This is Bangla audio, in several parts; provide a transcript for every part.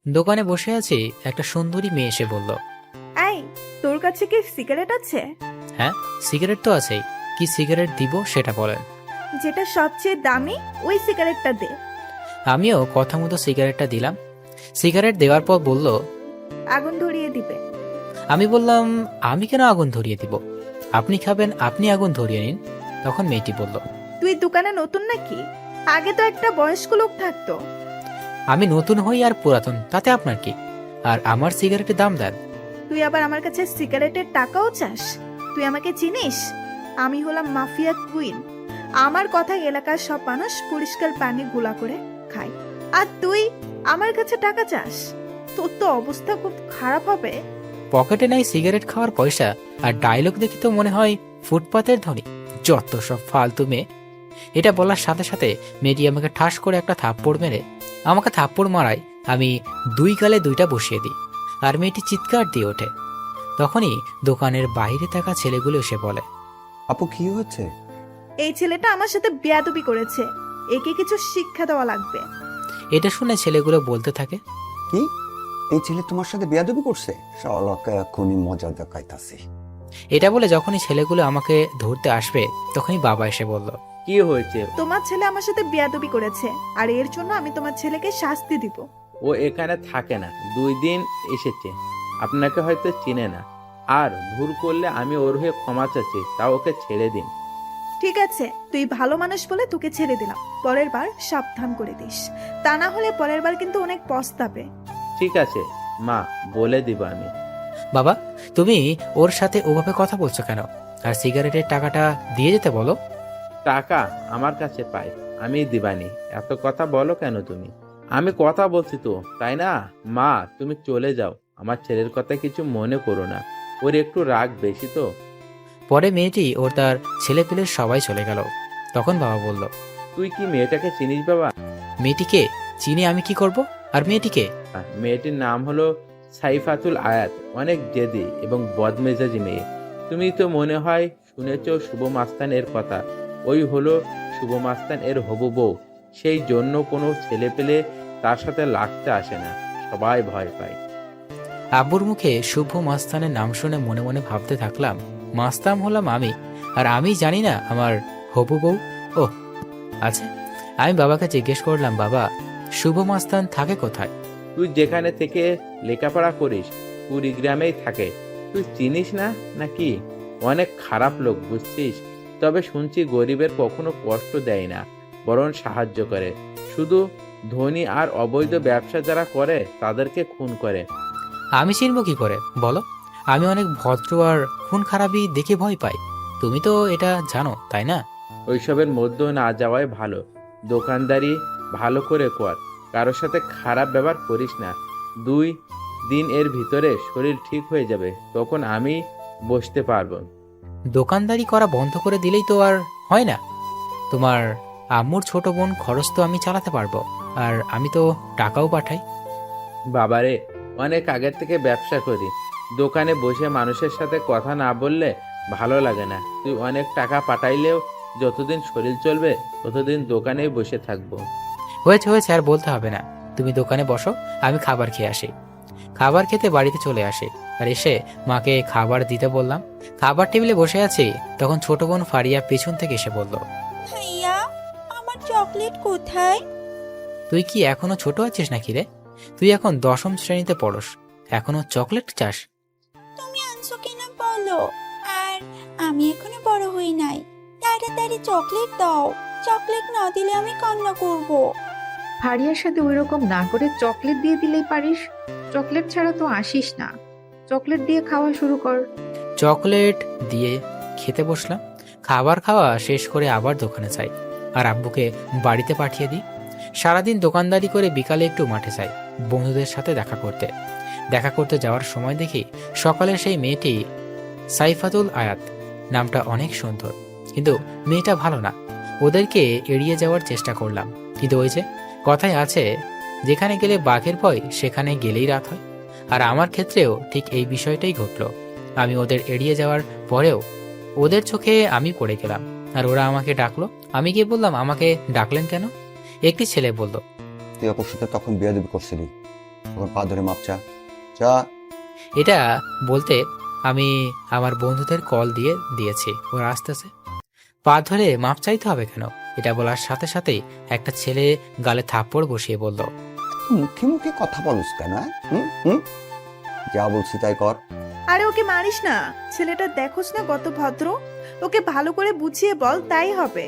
দোকানে বসে আছি, একটা সুন্দরী মেয়ে এসে বলল, এই, তোর কাছে কি সিগারেট আছে? হ্যাঁ, সিগারেট তো আছেই। কি সিগারেট দিব সেটা বলেন। যেটা সবচেয়ে দামি ওই সিগারেটটা দে। আমিও কথা মতো সিগারেটটা দিলাম। সিগারেট দেওয়ার পর বলল, আগুন ধরিয়ে দিবে। আমি বললাম, আমি কেন আগুন ধরিয়ে দিব? আপনি খাবেন, আপনি আগুন ধরিয়ে নিন। তখন মেয়েটি বলল, তুই দোকানে নতুন নাকি? আগে তো একটা বয়স্ক লোক থাকতো। আমি নতুন হই আর পুরাতন তাতে আপনার কি? আর আমার সিগারেটের দাম দেন। তুই আবার আমার কাছে সিগারেটের টাকাও চাস? তুই আমাকে চিনিস? আমি হলাম মাফিয়া কুইন। আমার কথা এলাকার সব মানুষ পরিষ্কার পানি গুলা করে খায়। আর তুই আমার কাছে টাকা চাস? তোর তো অবস্থা খুব খারাপ হবে। পকেটে নাই সিগারেট খাওয়ার পয়সা, আর ডায়লগ দেখি তো মনে হয় ফুটপাতের ধনী। যত সব ফালতু মেয়ে। এটা বলার সাথে সাথে মেয়েটি আমাকে ঠাস করে একটা থাপ্পড় মেরে আমাকে থাপ্পড় মারায় আমি দুই গালে দুইটা বসিয়ে দিই, আর মেয়েটি চিৎকার দিয়ে ওঠে। তখনই দোকানের বাইরে থাকা ছেলেগুলো এসে বলে, আপু কি হচ্ছে? এই ছেলেটা আমার সাথে বেয়াদবি করেছে, একে কিছু শিক্ষা দেওয়া লাগবে। এটা শুনে ছেলেগুলো বলতে থাকে, কি? এই ছেলে তোমার সাথে বেয়াদবি করছে? শালাকে এখনই মজা দেখাইতাছি। এটা বলে যখনই ছেলেগুলো আমাকে ধরতে আসবে তখনই বাবা এসে বলল, কি হয়েছে? তোমার ছেলে আমার সাথে বেয়াদবি করেছে, আর এর জন্য আমি তোমার ছেলেকে শাস্তি দিব। ও এখানে থাকে না, 2 দিন এসেছে, আপনাকে হয়তো চিনে না। আর ভুল করলে আমি ওর হয়ে ক্ষমা চাচ্ছি, তা ওকে ছেড়ে দিন। ঠিক আছে, তুই ভালো মানুষ বলে তোকে ছেড়ে দিলাম। পরের বার সাবধান করে দিস, তা না হলে পরের বার কিন্তু অনেক পস্তাবে। ঠিক আছে মা, বলে দিব আমি। বাবা, তুমি ওর সাথে ওভাবে কথা বলছো কেন? আর সিগারেটের টাকাটা দিয়ে যেতে বলো। টাকা আমার কাছে পাই, আমি দিবানি। এত কথা বলো কেন তুমি? আমি কথা বলছি তো, তাই না? মা, তুমি চলে যাও, আমার ছেলের কথা কিছু মনে করো না, ওর একটু রাগ বেশি তো। পরে মেয়েটি ওর তার ছেলে পেলে সবাই চলে গেল। তখন বাবা বলল, তুই কি মেয়েটাকে চিনিস বাবা? মেয়েটিকে চিনি আমি কি করব? আর মেয়েটিকে? মেয়েটির নাম হলো সাইফাতুল আয়াত, অনেক জেদি এবং বদমেজাজি মেয়ে। তুমি তো মনে হয় শুনেছ শুভ মাস্তান এর কথা। ওই হলো শুভ মাস্তান এর হবু বউ। সেই জন্য কোনো ছেলে পেলে তার সাথে লাগতে আসে না, সবাই ভয় পায়। আব্বুর মুখে শুভ মাস্তানের নাম শুনে মনে মনে ভাবতে থাকলাম, মাস্তান হলাম আমি, আর আমি জানি না আমার হবু বউ। ও আচ্ছা, আমি বাবাকে জিজ্ঞেস করলাম, বাবা, শুভ মাস্তান থাকে কোথায়? তুই যেখানে থেকে লেখাপড়া করিস, কুড়িগ্রামেই থাকে। তুই চিনিস না নাকি? অনেক খারাপ লোক, বুঝছিস? তবে শুনছি গরিবের কখনো কষ্ট দেয় না, বরং সাহায্য করে। শুধু ধনী আর অবৈধ ব্যবসা যারা করে তাদেরকে খুন করে। আমি চিনব কি করে বলো? আমি অনেক ভদ্র, আর খুন খারাপই দেখে ভয় পাই। তুমি তো এটা জানো, তাই না? ওইসবের মধ্যে না যাওয়াই ভালো। দোকানদারি ভালো করে কর, কারোর সাথে খারাপ ব্যবহার করিস না। 2 দিন এর ভিতরে শরীর ঠিক হয়ে যাবে, তখন আমি বসতে পারবো। দোকানদারি করা বন্ধ করে দিলেই তো আর হয় না। তোমার আম্মুর ছোট বোন খরচ তো আমি চালাতে পারবো, আর আমি তো টাকাও পাঠাই। বাবারে, অনেক আগের থেকে ব্যবসা করি। দোকানে বসে মানুষের সাথে কথা না বললে ভালো লাগে না। তুই অনেক টাকা পাঠাইলেও যতদিন শরীর চলবে ততদিন দোকানেই বসে থাকবো। হয়েছে হয়েছে, আর বলতে হবে না। তুমি দোকানে বসো, আমি খাবার খেয়ে আসি। খাবার খেতে বাড়িতে চলে আসে, আর এসে মাকে খাবার দিতে বললাম। খাবার টেবিলে বসে আছি, তখন ছোট বোন ফারিয়া পেছন থেকে এসে বলল, ভাইয়া, আমার চকলেট কোথায়? তুই কি এখনো ছোট আছিস নাকি রে? তুই এখন 10ম শ্রেণীতে পড়স, এখনো চকলেট চাস? তুমি আনছো কিনা বলো। আর আমি এখনো বড় হই নাই, তাড়াতাড়ি চকলেট দাও। চকলেট না দিলে আমি কান্না করব। ফারিয়ার সাথে ওইরকম না করে চকলেট দিয়ে দিলেই পারিস। চকলেট ছাড়া তো আসিস না। চকলেট দিয়ে খাওয়া শুরু কর। চকলেট দিয়ে খেতে বসলাম। খাবার খাওয়া শেষ করে আবার দোকানে যাই, আর আব্বুকে বাড়িতে পাঠিয়ে দিই। সারাদিন দোকানদারি করে বিকালে একটু মাঠে যাই বন্ধুদের সাথে দেখা করতে যাওয়ার সময় দেখি সকালে সেই মেয়েটি সাইফাতুল আয়াত। নামটা অনেক সুন্দর, কিন্তু মেয়েটা ভালো না। ওদেরকে এড়িয়ে যাওয়ার চেষ্টা করলাম, কিন্তু ওই যে কথায় আছে, যেখানে গেলে বাঘের ভয় সেখানে গেলেই রাত হয়। আর আমার ক্ষেত্রেও ঠিক এই বিষয়টাই ঘটল। আমি ওদের এড়িয়ে যাওয়ার পরেও ওদের চোখে আমি পড়ে গেলাম, আর ওরা আমাকে ডাকলো। আমি গিয়ে বললাম, আমাকে ডাকলেন কেন? একটি ছেলে বলল, তুই আপুর সাথে তখন বেয়াদবি করছিলি, তখন পা ধরে মাপ চা। চা। এটা বলতে আমি আমার বন্ধুদের কল দিয়েছি, ওরা আসতেছে। পা ধরে মাপ চাইতে হবে কেন? এটা বলার সাথে সাথেই একটা ছেলে গালে থাপ্পড় বসিয়ে বলল, মুখে মুখে কথা বলস কেন? হুম হুম, যা বলছি তাই কর। আরে ওকে মারিস না, ছেলেটা দেখোস না কত ভদ্র, ওকে ভালো করে বুঝিয়ে বল, তাই হবে।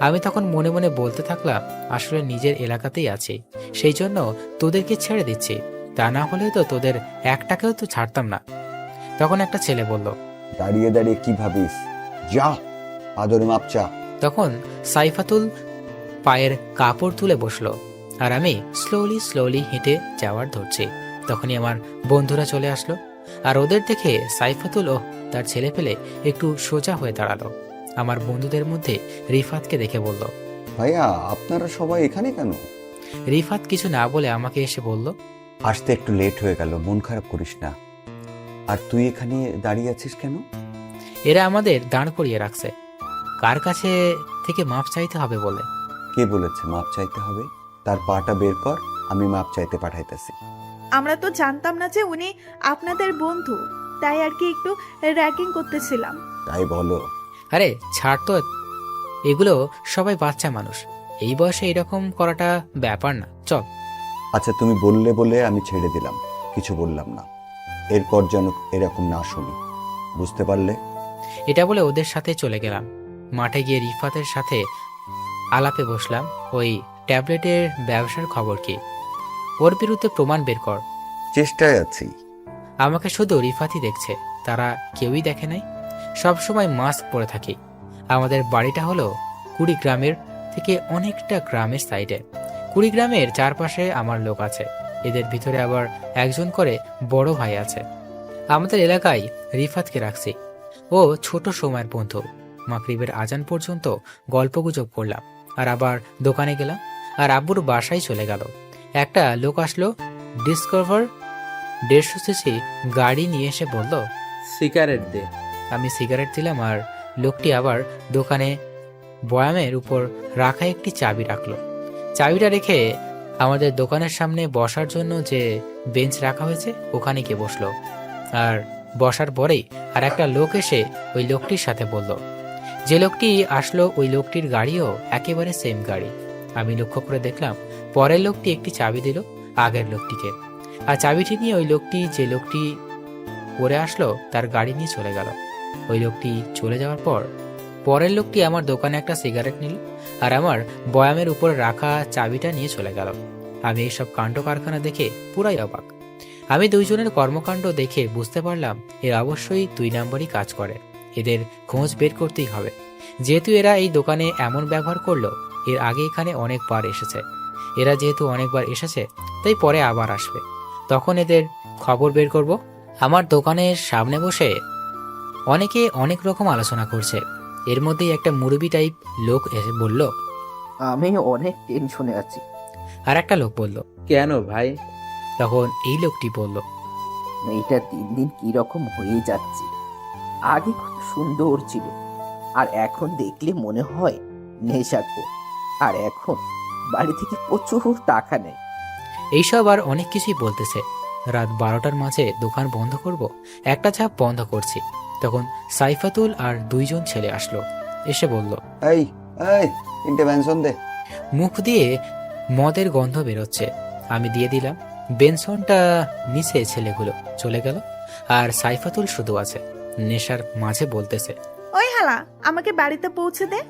আমি তখন মনে মনে বলতে থাকলাম, আসলে নিজের এলাকাতেই আছি, সেই জন্য তোদেরকে ছেড়ে দিচ্ছি, তা না হলে তো তোদের একটাকেও তো ছাড়তাম না। তখন একটা ছেলে বলল, দাঁড়িয়ে দাঁড়িয়ে কি ভাবিস? যা, পা ধরে মাপ চা। তখন সাইফাতুল পায়ের কাপড় তুলে বসলো, আর আমি স্লোলি স্লোলি হেঁটে যাওয়ার ধরছি। তখনই আমার বন্ধুরা চলে আসলো, আর ওদের দেখে সাইফাতুল ও তার ছেলে পেলে একটু সোজা হয়ে দাঁড়ালো। আমার বন্ধুদের মধ্যে রিফাতকে দেখে বলল, ভাইয়া আপনারা সবাই এখানে কেন? রিফাত কিছু না বলে আমাকে এসে বলল, আসতে একটু লেট হয়ে গেল, মন খারাপ করিস না। আর তুই এখানে দাঁড়িয়ে আছিস কেন? এরা আমাদের দাঁড় করিয়ে রাখছে কার কাছে থেকে মাপ চাইতে হবে বলে। কে বলেছে মাপ চাইতে হবে? তার পাটা বের কর, আমি মাপ চাইতে পাঠাইতেছি। আমরা তো জানতাম না যে উনি আপনাদের বন্ধু, তাই আর কি একটু র্যাগিং করতেছিলাম। তাই বলো? আরে ছাড় তো, এগুলো সবাই বাচ্চা মানুষ, এই বয়সে এরকম করাটা ব্যাপার না, চল। আচ্ছা তুমি বললে বলে আমি ছেড়ে দিলাম, কিছু বললাম না। এরপর যেন এরকম না শুনি, বুঝতে পারলে? এটা বলে ওদের সাথে চলে গেলাম। মাঠে গিয়ে রিফাতের সাথে আলাপে বসলাম, ওই ট্যাবলেটের ব্যবসার খবর কি, ওর বিরুদ্ধে প্রমাণ বের কর। চেষ্টায় আছি। আমাকে শুধু রিফাতই দেখছে, তারা কেউই দেখে নাই। সবসময় মাস্ক পরে থাকি। আমাদের বাড়িটা হলো কুড়িগ্রামের থেকে অনেকটা গ্রামের সাইডে। কুড়িগ্রামের চারপাশে আমার লোক আছে, এদের ভিতরে আবার একজন করে বড় ভাই আছে। আমাদের এলাকায় রিফাতকে রাখছি, ও ছোট সময়ের বন্ধু। মাগরিবের আজান পর্যন্ত গল্পগুজব করলাম, আর আবার দোকানে গেলাম, আর আব্বুর বাসায় চলে গেল। একটা লোক আসলো, ডিসকভার 150 সিসি গাড়ি নিয়ে এসে বলল, সিগারেট দে। আমি সিগারেট দিলাম, আর লোকটি আবার দোকানে বয়ামের উপর রাখা একটি চাবি রাখলো। চাবিটা রেখে আমাদের দোকানের সামনে বসার জন্য যে বেঞ্চ রাখা হয়েছে ওখানে গিয়ে বসলো। আর বসার পরেই আর একটা লোক এসে ওই লোকটির সাথে বলল, যে লোকটি আসলো ওই লোকটির গাড়িও একেবারে সেম গাড়ি। আমি লক্ষ্য করে দেখলাম পরের লোকটি একটি চাবি দিল আগের লোকটিকে, আর চাবিটি নিয়ে ওই লোকটি যে লোকটি পরে আসলো তার গাড়ি নিয়ে চলে গেল। ওই লোকটি চলে যাওয়ার পর পরের লোকটি আমার দোকানে একটা সিগারেট নিল, আর আমার বয়ামের উপর রাখা চাবিটা নিয়ে চলে গেল। আমি এইসব কাণ্ড কারখানা দেখে পুরাই অবাক। আমি দুইজনের কর্মকাণ্ড দেখে বুঝতে পারলাম এরা অবশ্যই 2 নম্বরই কাজ করে, এদের খোঁজ বের করতেই হবে। যেহেতু এরা এই দোকানে এমন ব্যবহার করলো, এর আগে এখানে অনেকবার এসেছে। এরা যেহেতু অনেকবার এসেছে তাই পরে আবার আসবে, তখন এদের খবর বের করব। আমার দোকানের সামনে বসে অনেকে অনেক রকম আলোচনা করছে। এর মধ্যেই একটা মুরব্বি টাইপ লোক এসে বলল, আমি অনেক টেনশনে আছি। আর একটা লোক বলল, কেন ভাই? তখন এই লোকটি বলল, মেয়েটা দিন দিন কি রকম হয়ে যাচ্ছে। আগে কত সুন্দর ছিল, আর এখন দেখলে মনে হয় নেশাখোর। আর এখন বাড়ি থেকে প্রচুর টাকা নেয়। এইসব আর অনেক কিছুই বলতেছে। রাত 12টার মাঝে দোকান বন্ধ করব, একটা ঝাপ বন্ধ করছি। তখন সাইফাতুল আর 2 জন ছেলে আসলো, এসে বলল, এই এই ইন্টারভেনশন দে। মুখ দিয়ে মদের গন্ধ বেরোচ্ছে। আমি দিয়ে দিলাম। বেনসনটা নিচে ছেলেগুলো চলে গেল, আর সাইফাতুল শুধু আছে, নেশার মাঝে বলতেছে, ওই হালা, আমাকে বাড়িতে পৌঁছে দে।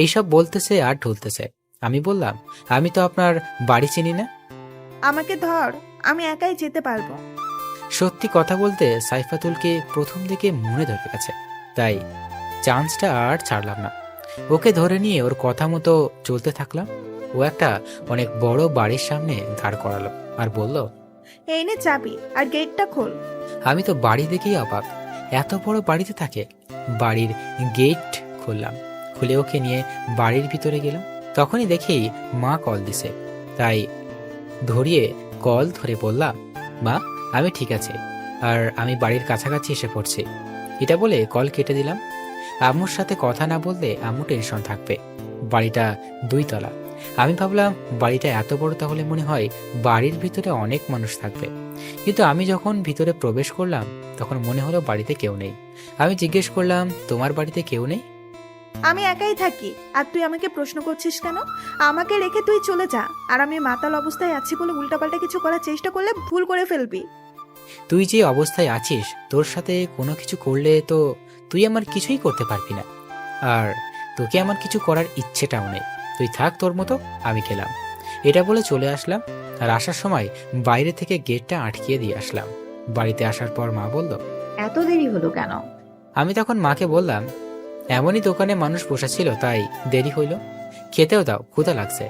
এইসব বলতেছে আর ঢুলতেছে। আমি বললাম, আমি তো আপনার বাড়ি চিনি না। আমাকে ধর, আমি একাই যেতে পারবো। সত্যি কথা বলতে সাইফাতুলকে প্রথম দিকে মনে ধরে গেছে, তাই চান্সটা আর ছাড়লাম না। ওকে ধরে নিয়ে ওর কথা মতো চলতে থাকলাম। ও একটা অনেক বড় বাড়ির সামনে দাঁড় করালো আর বলল, এই নে চাবি, আর গেটটা খোল। আমি তো বাড়ি দেখেই অবাক, এত বড় বাড়িতে থাকে। বাড়ির গেট খুললাম, খুলে ওকে নিয়ে বাড়ির ভিতরে গেলাম। তখনই দেখি মা কল দিছে, তাই ধরিয়ে কল ধরে বললাম, মা আমি ঠিক আছে, আর আমি বাড়ির কাছাকাছি এসে পড়ছি। এটা বলে কল কেটে দিলাম। আম্মুর সাথে কথা না বললে আম্মু টেনশন থাকবে। বাড়িটা 2 তলা, আমি ভাবলাম বাড়িটা এত বড়, তাহলে মনে হয় বাড়ির ভিতরে অনেক মানুষ থাকবে। কিন্তু আমি যখন ভিতরে প্রবেশ করলাম তখন মনে হলো বাড়িতে কেউ নেই। আমি জিজ্ঞেস করলাম, তোমার বাড়িতে কেউ নেই? আমি একাই থাকি, আর তুই আমাকে প্রশ্ন করছিস কেন? আমাকে রেখে তুই চলে যা। আর আমি মাতাল অবস্থায় আছি বলে উল্টাপাল্টা কিছু করার চেষ্টা করলে ভুল করে ফেলবি। তুই যে অবস্থায় আছিস, তোর সাথে কোনো কিছু করলে তো তুই আমার কিছুই করতে পারবি না। আর তোকে আমার কিছু করার ইচ্ছেটাও নেই। তুই থাক তোর মতো, আমি গেলাম। এটা বলে চলে আসলাম। আর আসার সময় বাইরে থেকে গেটটা আটকিয়ে দিয়ে আসলাম। বাড়িতে আসার পর মা বলল, এত দেরি হলো কেন? আমি তখন মাকে বললাম, এমনই দোকানে মানুষ বসেছিল তাই দেরি হইল। খেতেও দাও, ক্ষুধা লাগছে।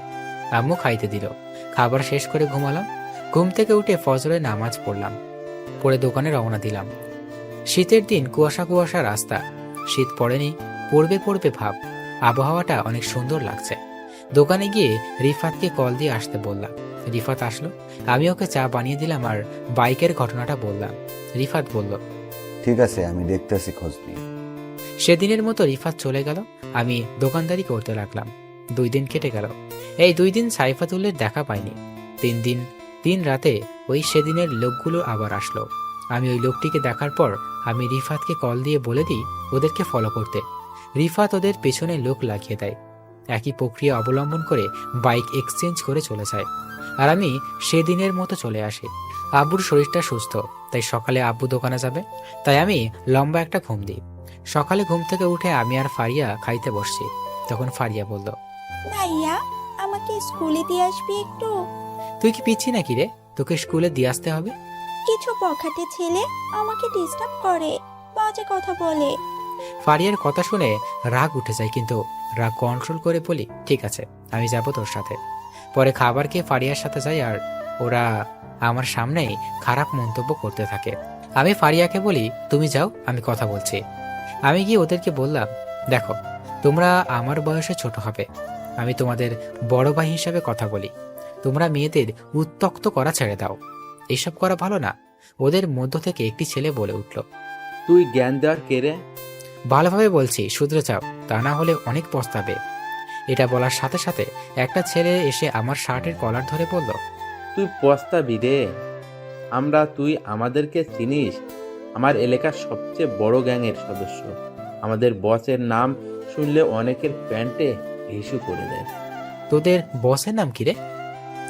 আম্মু খাইতে দিল। খাবার শেষ করে ঘুমালাম। ঘুম থেকে উঠে ফজরের নামাজ পড়লাম, পরে দোকানে রওনা দিলাম। শীতের দিন, কুয়াশা কুয়াশা রাস্তা। শীত পড়েনি, পড়বে পড়বে ভাব। আবহাওয়াটা অনেক সুন্দর লাগছে। দোকানে গিয়ে রিফাতকে কল দিয়ে আসতে বললাম। রিফাত আসলো। আমি ওকে চা বানিয়ে দিলাম আর বাইকের ঘটনাটা বললাম। রিফাত বলল, ঠিক আছে, আমি দেখতেছি খোঁজ নিয়ে। সেদিনের মতো রিফাত চলে গেল। আমি দোকানদারি করতে লাগলাম। 2 দিন কেটে গেল। এই 2 দিন সাইফাতুল্লের দেখা পাইনি। 3 দিন 3 রাতে ওই সেদিনের লোকগুলো আবার আসলো। আমি ওই লোকটিকে দেখার পর আমি রিফাতকে কল দিয়ে বলে দিই ওদেরকে ফলো করতে। রিফাত ওদের পেছনে লোক লাগিয়ে দেয়। একই প্রক্রিয়া অবলম্বন করে বাইক এক্সচেঞ্জ করে চলে যায়। আর আমি সেদিনের মতো চলে আসি। আব্বুর শরীরটা সুস্থ, তাই সকালে আব্বু দোকানে যাবে, তাই আমি লম্বা একটা ঘুম দিই। সকালে ঘুম থেকে উঠে আমি আর ফারিয়া খাইতে বসছি। তখন ফারিয়া বলল, ভাইয়া, আমাকে স্কুলে দিয়ে আসবি একটু? তুই কি পিচ্ছি নাকি রে? তোকে স্কুলে দিয়ে আসতে হবে? কিছু বখাটে ছেলে আমাকে ডিস্টার্ব করে, বাজে কথা বলে। ফারিয়ার কথা শুনে রাগ উঠে যায়, কিন্তু রাগ কন্ট্রোল করে বলি, ঠিক আছে, আমি যাব তোর সাথে। পরে খাবার খেয়ে ফারিয়ার সাথে যাই, আর ওরা আমার সামনেই খারাপ মন্তব্য করতে থাকে। আমি ফারিয়াকে বলি, তুমি যাও, আমি কথা বলছি। আমি গিয়ে ওদেরকে বললাম, দেখো, তোমরা আমার বয়সে ছোট হবে, আমি তোমাদের বড় ভাই হিসাবে কথা বলি। তোমরা মেয়েদের উত্ত্যক্ত করা ছেড়ে দাও, এইসব করা ভালো না। ওদের মধ্য থেকে একটি ছেলে বলে উঠল, তুই জ্ঞান দেওয়ার কে রে? ভালোভাবে বলছি, শুধরে যাও, তা না হলে অনেক পস্তাবে। এটা বলার সাথে সাথে একটা ছেলে এসে আমার শার্টের কলার ধরে বলল, তুই পস্তাবি রে। তুই আমাদেরকে চিনিস? আমার এলাকার সবচেয়ে বড় গ্যাংয়ের সদস্য। আমাদের বসের নাম শুনলে অনেকের প্যান্টে হিসু করে দেয়। তোদের বসের নাম কি রে?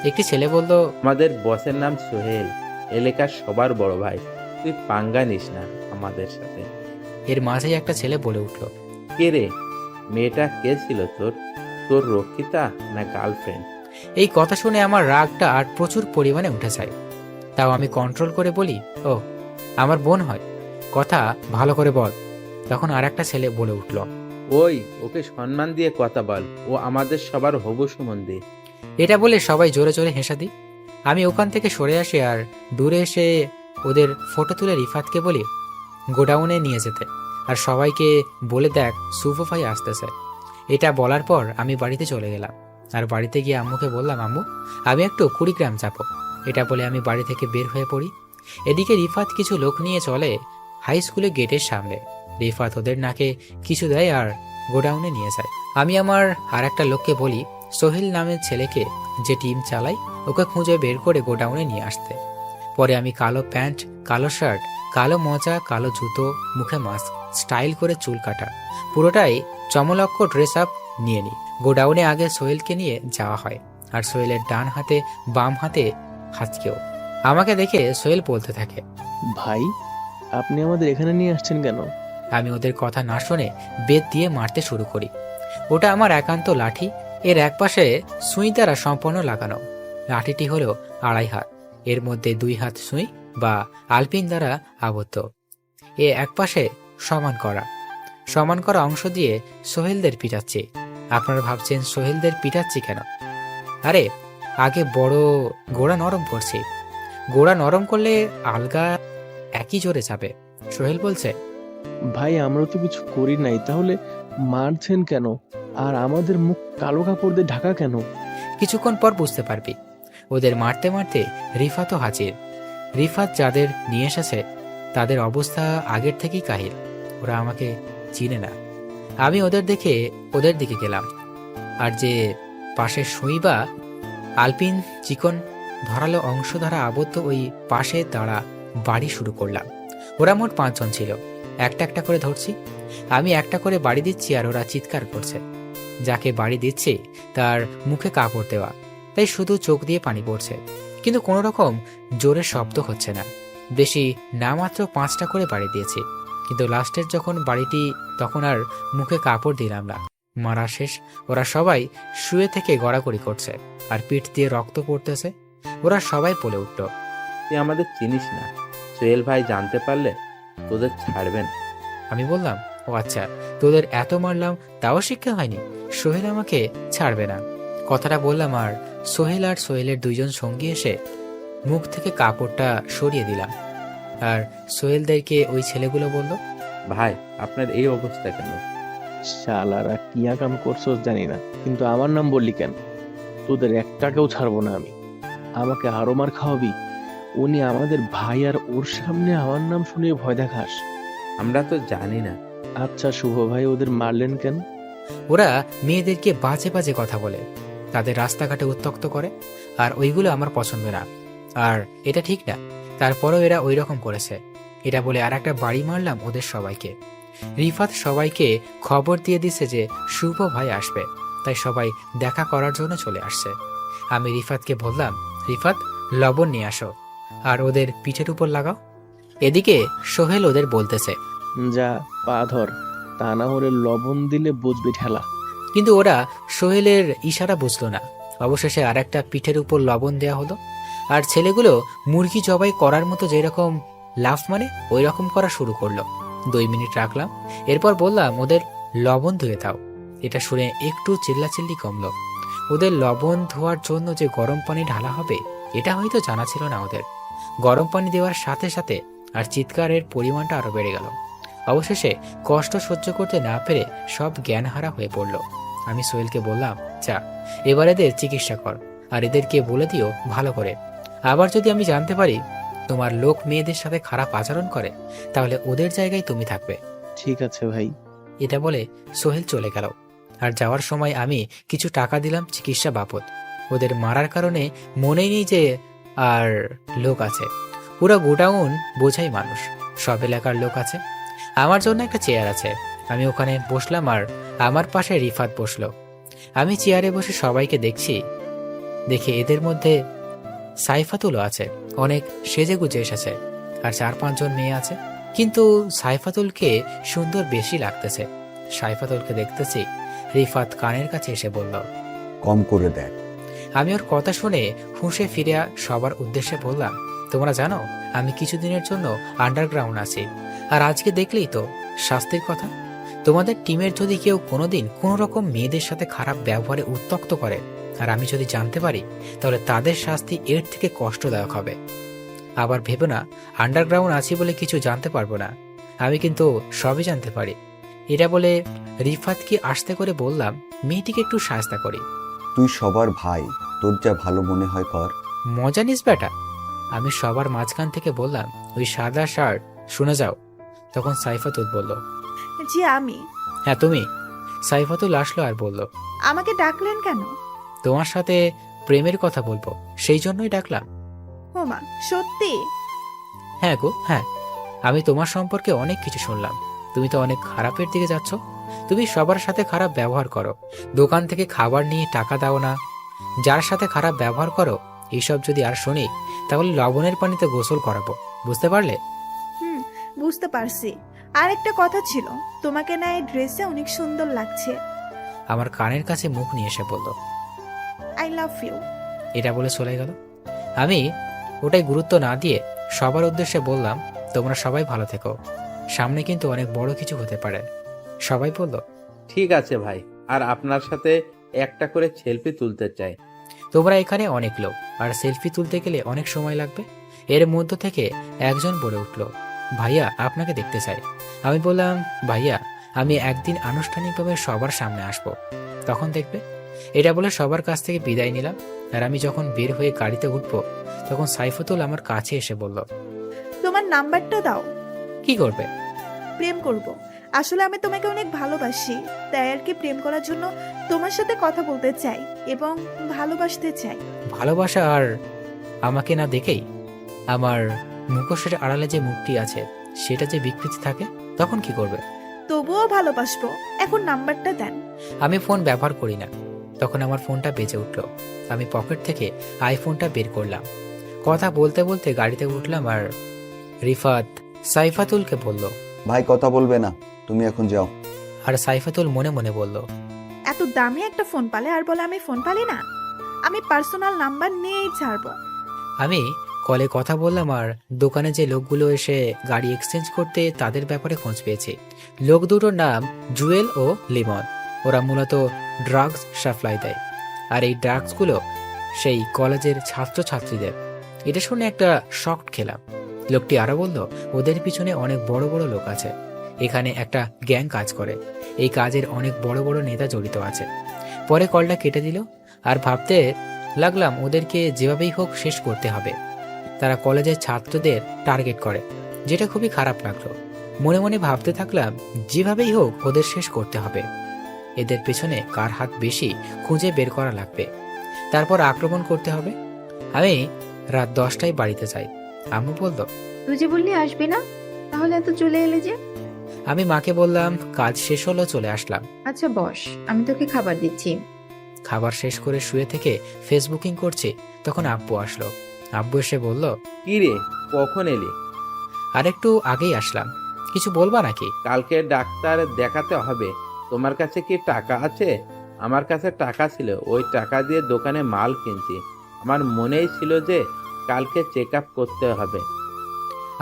একটি ছেলে বলল, আমাদের বসের নাম সোহেল, এলাকার সবার বড় ভাই। তুই পাঙ্গা নিস না আমাদের সাথে। এর মাঝেই একটা ছেলে বলে উঠল, কে রে? মেয়েটা কে ছিল তোর? তোর রক্ষিতা না গার্লফ্রেন্ড? এই কথা শুনে আমার রাগটা আর প্রচুর পরিমাণে উঠে যায়। তাও আমি কন্ট্রোল করে বলি, ও আমার বোন হয়, কথা ভালো করে বল। তখন আর একটা ছেলে বলে উঠল, ওই, ওকে সম্মান দিয়ে কথা বল, ও আমাদের সবার হবু সম্বন্ধে। এটা বলে সবাই জোরে জোরে হেসে দিই। আমি ওখান থেকে সরে আসি আর দূরে এসে ওদের ফটো তুলে রিফাতকে বলি গোডাউনে নিয়ে যেতে, আর সবাইকে বলে দেখ সুফো ভাই আসতেছে। এটা বলার পর আমি বাড়িতে চলে গেলাম। আর বাড়িতে গিয়ে আম্মুকে বললাম, আম্মু, আমি একটু কুড়িগ্রাম যাবো। এটা বলে আমি বাড়ি থেকে বের হয়ে পড়ি। এদিকে রিফাত কিছু লোক নিয়ে চলে হাই স্কুলের গেটের সামনে। রিফাত ওদের নাকে কিছু দেয় আর গোডাউনে নিয়ে যায়। আমি আমার আর একটা লোককে বলি সোহেল নামের ছেলেকে, যে টিম চালাই, ওকে খুঁজে বের করে গোডাউনে নিয়ে আসতে। পরে আমি কালো প্যান্ট, কালো শার্ট, কালো মোজা, কালো জুতো, মুখে মাস্ক, স্টাইল করে চুল কাটা, পুরোটাই চমলক্ষ ড্রেস আপ নিয়ে নিই। গোডাউনে আগে সোহেলকে নিয়ে যাওয়া হয়, আর সোহেলের ডান হাতে বাম হাতে হাতকেও। আমাকে দেখে সোহেল বলতে থাকে, ভাই, আপনি আমাদের এখানে নিয়ে আসছেন কেন? আমি ওদের কথা না শুনে বেত দিয়ে মারতে শুরু করি। ওটা আমার একান্ত লাঠি। এর একপাশে সুই দ্বারা সম্পূর্ণ লাগানো। লাঠিটি হলো 2.5 হাত, এর মধ্যে 2 হাত সুই বা আলপিন দ্বারা আবদ্ধ। এ একপাশে সমান করা অংশ দিয়ে সোহেলদের পিটাচ্ছি। আপনারা ভাবছেন সোহেলদের পিটাচ্ছি কেন? আরে, আগে বড় গোড়া নরম করছি। গোড়া নরম করলে আলগা একই জোরে যাবে। সোহেল বলছে, ভাই, আমরা তো কিছু করি নাই, তাহলে মারছেন কেন? আর আমাদের মুখ কালো কাপড় দিয়ে ঢাকা কেন? কিছুক্ষণ পর বুঝতে পারবি। ওদের মারতে মারতে রিফাতও হাজির। রিফাত যাদের নিয়ে এসেছে তাদের অবস্থা আগের থেকেই কাহিল। ওরা আমাকে চিনে না। আমি ওদের দেখে ওদের দিকে গেলাম, আর যে পাশে সুই বা আলপিন চিকন ধরালো অংশ দ্বারা আবদ্ধ ওই পাশে দাঁড়া বাড়ি শুরু করলাম। ওরা মোট 5 জন ছিল। একটা একটা করে ধরছি। আমি একটা করে বাড়ি দিচ্ছি আর ওরা চিৎকার করছে। যাকে বাড়ি দিচ্ছে তার মুখে কাপড় দেওয়া, তাই শুধু চোখ দিয়ে পানি পড়ছে, কিন্তু কোনো রকম জোরে শব্দ হচ্ছে না। বেশি না মাত্র 5টা করে বাড়ি দিয়েছি, কিন্তু লাস্টের যখন বাড়িটি তখন আর মুখে কাপড় দিলাম না। মারা শেষ। ওরা সবাই শুয়ে থেকে গড়াগড়ি করছে আর পিঠ দিয়ে রক্ত পড়তেছে। ওরা সবাই বলে উঠল, তুই আমাদের চিনিস না, সোহেল ভাই জানতে পারলে তোদের ছাড়বেন। আমি বললাম, ও আচ্ছা, তোদের এত মারলাম তাও শিক্ষা হয়নি, সোহেল আমাকে ছাড়বে না। কথাটা বললাম আর সোহেল আর সোহেলের 2 জন সঙ্গী এসে মুখ থেকে কাপড়টা সরিয়ে দিলাম। আর সোহেলদেরকে ওই ছেলেগুলো বলল, ভাই আপনার এই অবস্থা কেন? শালারা কি কাম করছো জানি না, কিন্তু আমার নাম বললি কেন? তোদের একটাকেও ছাড়বো না আমি। আমাকে আরো মার খাওয়াবি? উনি আমাদের ভাই আর ওর সামনে আমার নাম শুনে ভয় দেখাস? আমরা তো জানি না। আচ্ছা শুভ ভাই, ওদের মারলেন কেন? ওরা মেয়েদেরকে বাজে বাজে কথা বলে, তাদের রাস্তাঘাটে উত্ত্যক্ত করে, আর ওইগুলো আমার পছন্দ না, আর এটা ঠিক না। তারপরেও এরা ওই রকম করেছে। এটা বলে আর একটা বাড়ি মারলাম ওদের সবাইকে। রিফাত সবাইকে খবর দিয়ে দিছে যে শুভ ভাই আসবে, তাই সবাই দেখা করার জন্য চলে আসছে। আমি রিফাতকে বললাম, রিফাত, লবণ নিয়ে আসো আর ওদের পিঠের উপর লাগাও। এদিকে সোহেল ওদের বলতেছে, যা পা ধর, তা না হলে লবণ দিলে বুঝবি ঠেলা। কিন্তু ওরা সোহেলের ইশারা বুঝলো না। অবশেষে আর একটা পিঠের উপর লবণ দেয়া হলো, আর ছেলেগুলো মুরগি জবাই করার মতো যেরকম লাফ মানে ওই রকম করা শুরু করলো। 2 মিনিট রাখলাম, এরপর বললাম, ওদের লবণ ধুয়ে দাও। এটা শুনে একটু চিল্লাচিল্লি কমলো। ওদের লবণ ধোয়ার জন্য যে গরম পানি ঢালা হবে এটা হয়তো জানা ছিল না ওদের। গরম পানি দেওয়ার সাথে সাথে আর চিৎকারের পরিমাণটা আরো বেড়ে গেল। অবশেষে কষ্ট সহ্য করতে না পেরে সব জ্ঞানহারা হয়ে পড়ল। আমি সোহেলকে বললাম, যা, এবার এদের চিকিৎসা কর, আর এদেরকে বলে দিও ভালো করে। আবার যদি আমি জানতে পারি তোমার লোক মেয়েদের সাথে খারাপ আচরণ করে, তাহলে ওদের জায়গায় তুমি থাকবে। ঠিক আছে ভাই। এটা বলে সোহেল চলে গেল। আর যাওয়ার সময় আমি কিছু টাকা দিলাম চিকিৎসা বাবদ। ওদের মারার কারণে মনেই নেই যে আর লোক আছে। পুরো গোডাউন বোঝাই মানুষ, সব এলাকার লোক আছে। আমার জন্য একটা চেয়ার আছে, আমি ওখানে বসলাম আর আমার পাশে রিফাত বসলো। আমি চেয়ারে বসে সবাইকে দেখছি। দেখে এদের মধ্যে সাইফাতুলও আছে, অনেক সেজেগুজে এসেছে, আর 4-5 জন মেয়ে আছে। কিন্তু সাইফাতুলকে সুন্দর বেশি লাগতেছে। সাইফাতুলকে দেখতেছি। রিফাত কানের কাছে এসে বলল, কম করে দেখ। আমি ওর কথা শুনে হুঁশে ফিরে সবার উদ্দেশ্যে বললাম, তোমরা জানো আমি কিছুদিনের জন্য আন্ডারগ্রাউন্ড আছি, আর আজকে দেখলেই তো শাস্তির কথা। তোমাদের টিমের যদি কেউ কোনোদিন কোনো রকম মেয়েদের সাথে খারাপ ব্যবহারে উত্ত্যক্ত করে, আর আমি যদি জানতে পারি, তাহলে তাদের শাস্তি এর থেকে কষ্টদায়ক হবে। আবার ভেবো না আন্ডারগ্রাউন্ড আছি বলে কিছু জানতে পারবো না, আমি কিন্তু সবই জানতে পারি। এটা বলে রিফাতকে আস্তে করে বললাম, মেয়েটিকে একটু সাহায্য করি। তুই সবার ভাই, তোর যা ভালো মনে হয় কর। মজা নিস বেটা। আমি সবার মাঝখান থেকে বললাম, ওই সাদা শার্ট, শুনে যাও। তখন সাইফাতুল বলল, জি আমি। হ্যাঁ তুমি। সাইফাতুল আসলো আর বলল, আমাকে ডাকলেন কেন? তোমার সাথে প্রেমের কথা বলবো, সেই জন্যই ডাকলাম। হোমা, সত্যি? হ্যাঁ গো হ্যাঁ, আমি তোমার সম্পর্কে অনেক কিছু শুনলাম। তুমি তো অনেক খারাপের দিকে যাচ্ছ। তুমি সবার সাথে খারাপ ব্যবহার করো, দোকান থেকে খাবার নিয়ে টাকা দাও না। যার সাথে খারাপ ব্যবহার করো, এইসব যদি আর শুনি, তাহলে লবণের পানিতে গোসল করাবো, বুঝতে পারলে? বুঝতে পারছি। আর একটা কথা ছিল, তোমাকে না এই ড্রেসে অনেক সুন্দর লাগছে। আমার কানের কাছে মুখ নিয়ে এসে বলল, আই লাভ ইউ। এটা বলে চলে গেল। আমি ওটাই গুরুত্ব না দিয়ে সবার উদ্দেশ্যে বললাম, তোমরা সবাই ভালো থেকো, সামনে কিন্তু অনেক বড় কিছু হতে পারে। সবাই বলল, ঠিক আছে ভাই, আর আপনার সাথে একটা করে সেলফি তুলতে চাই। তোমরা এখানে অনেক লোক, আর সেলফি তুলতে গেলে অনেক সময় লাগবে। এর মধ্য থেকে একজন বলে উঠল, ভাইয়া আপনাকে দেখতে চাই। আমি বললাম, ভাইয়া আমি একদিন আনুষ্ঠানিকভাবে সবার সামনে আসব, তখন দেখবে। এটা বলে সবার কাছ থেকে বিদায় নিলাম। আর আমি যখন বের হয়ে গাড়িতে উঠবো, তখন সাইফাতুল আমার কাছে এসে বলল, তোমার নাম্বারটা দাও। কি করবে? প্রেম করব। আসলে আমি তোমাকে অনেক ভালোবাসি, তাই আর কি প্রেম করার জন্য তোমার সাথে কথা বলতে চাই এবং ভালোবাসতে চাই। ভালোবাসা আর আমাকে না দেখেই আমার মুখোশের আড়ালে যে মুখটি আছে সেটা যে বিকৃতি থাকে, তখন কি করবে? তবুও ভালোবাসবো। এখন নাম্বারটা দেন। আমি ফোন ব্যবহার করি না। তখন আমার ফোনটা বেজে উঠল। আমি পকেট থেকে আইফোনটা বের করলাম। কথা বলতে বলতে গাড়িতে উঠলাম আর রিফাত সাইফাতুলকে বলল। ভাই কথা বলবে না, তুমি এখন যাও। আর সাইফাতুল মনে মনে বলল, এত দামি একটা ফোন পালে আর বলে আমি ফোন পালি না। আমি পার্সোনাল নাম্বার নিয়েই ছাড়বো। আমি কলে কথা বললাম আর দোকানে যে লোকগুলো এসে গাড়ি এক্সচেঞ্জ করতে তাদের ব্যাপারে খোঁজ পেয়েছি। লোক দুটোর নাম জুয়েল ও লিমন। ওরা মূলত ড্রাগস সাপ্লাই দেয়, আর এই ড্রাগসগুলো সেই কলেজের ছাত্রছাত্রীদের। এটা শুনে একটা শক খেলাম। লোকটি আরো বলল, ওদের পিছনে অনেক বড় বড় লোক আছে, এখানে একটা গ্যাং কাজ করে, এই কাজের অনেক বড় বড় নেতা জড়িত আছে। পরে কলটা কেটে দিল আর ভাবতে লাগলাম ওদেরকে যেভাবেই হোক শেষ করতে হবে। তারা কলেজের ছাত্রদের টার্গেট করে, যেটা খুবই খারাপ লাগলো। মনে মনে ভাবতে থাকলাম যেভাবেই হোক ওদের শেষ করতে হবে। এদের পেছনে কার হাত বেশি খুঁজে বের করা লাগবে, তারপর আক্রমণ করতে হবে। আমি রাত 10টায় বাড়িতে যাই। আম্মু বলল, তুই যে বললি আসবি না, তাহলে এত চলে এলে যে? আমি মাকে বললাম কাজ শেষ হলো, চলে আসলাম। আচ্ছা বস, আমি তোকে খাবার দিচ্ছি। খাবার শেষ করে শুয়ে থেকে ফেসবুকিং করছি, তখন আব্বু আসলো। আব্বু এসে বলল, কি রে, কখন এলি? আর একটু আগেই আসলাম, কিছু বলবা নাকি? কালকে ডাক্তার দেখাতে হবে। তোমার কাছে কি টাকা আছে? আমার কাছে টাকা ছিল, ওই টাকা দিয়ে দোকানে মাল কিনছি। আমার মনেই ছিল যে কালকে চেক আপ করতে হবে।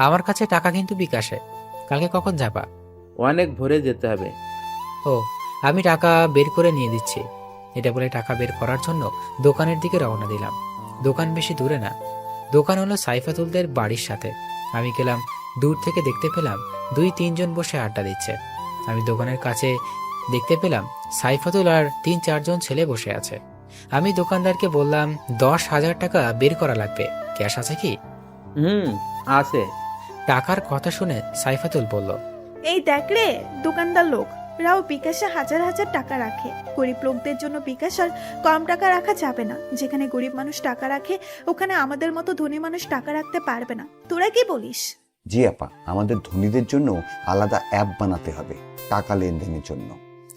আমার কাছে টাকা কিন্তু বিকাশে। কালকে কখন যাবা? অনেক ভরে যেতে হবে। ও, আমি টাকা বের করে নিয়ে দিচ্ছি। এটা বলে টাকা বের করার জন্য দোকানের দিকে রওনা দিলাম। দোকান বেশি দূরে না, দোকান হলো সাইফাতুলদের বাড়ির সাথে। আমি গেলাম, দূর থেকে দেখতে পেলাম 2-3 জন বসে আড্ডা দিচ্ছে। আমি দোকানের কাছে দেখতে পেলাম সাইফাতুল আর 3-4 জন ছেলে বসে আছে। আমি দোকানদারকে বললাম 10,000 টাকা বের করা লাগবে, ক্যাশ আছে কি? আছে। টাকার কথা শুনে সাইফাতুল বলল, এই দেখ রে, দোকানদার লোক রাও বিকাশে হাজার হাজার টাকা রাখে। গরিব লোকদের জন্য বিকাশ আর কম টাকা রাখা যাবে না। যেখানে গরিব মানুষ টাকা রাখে, ওখানে আমাদের মতো ধনী মানুষ টাকা রাখতে পারবে না। তোরা কি বলিস? জি আপা, আমাদের ধনীদের জন্য আলাদা অ্যাপ বানাতে হবে টাকা লেনদেনের জন্য।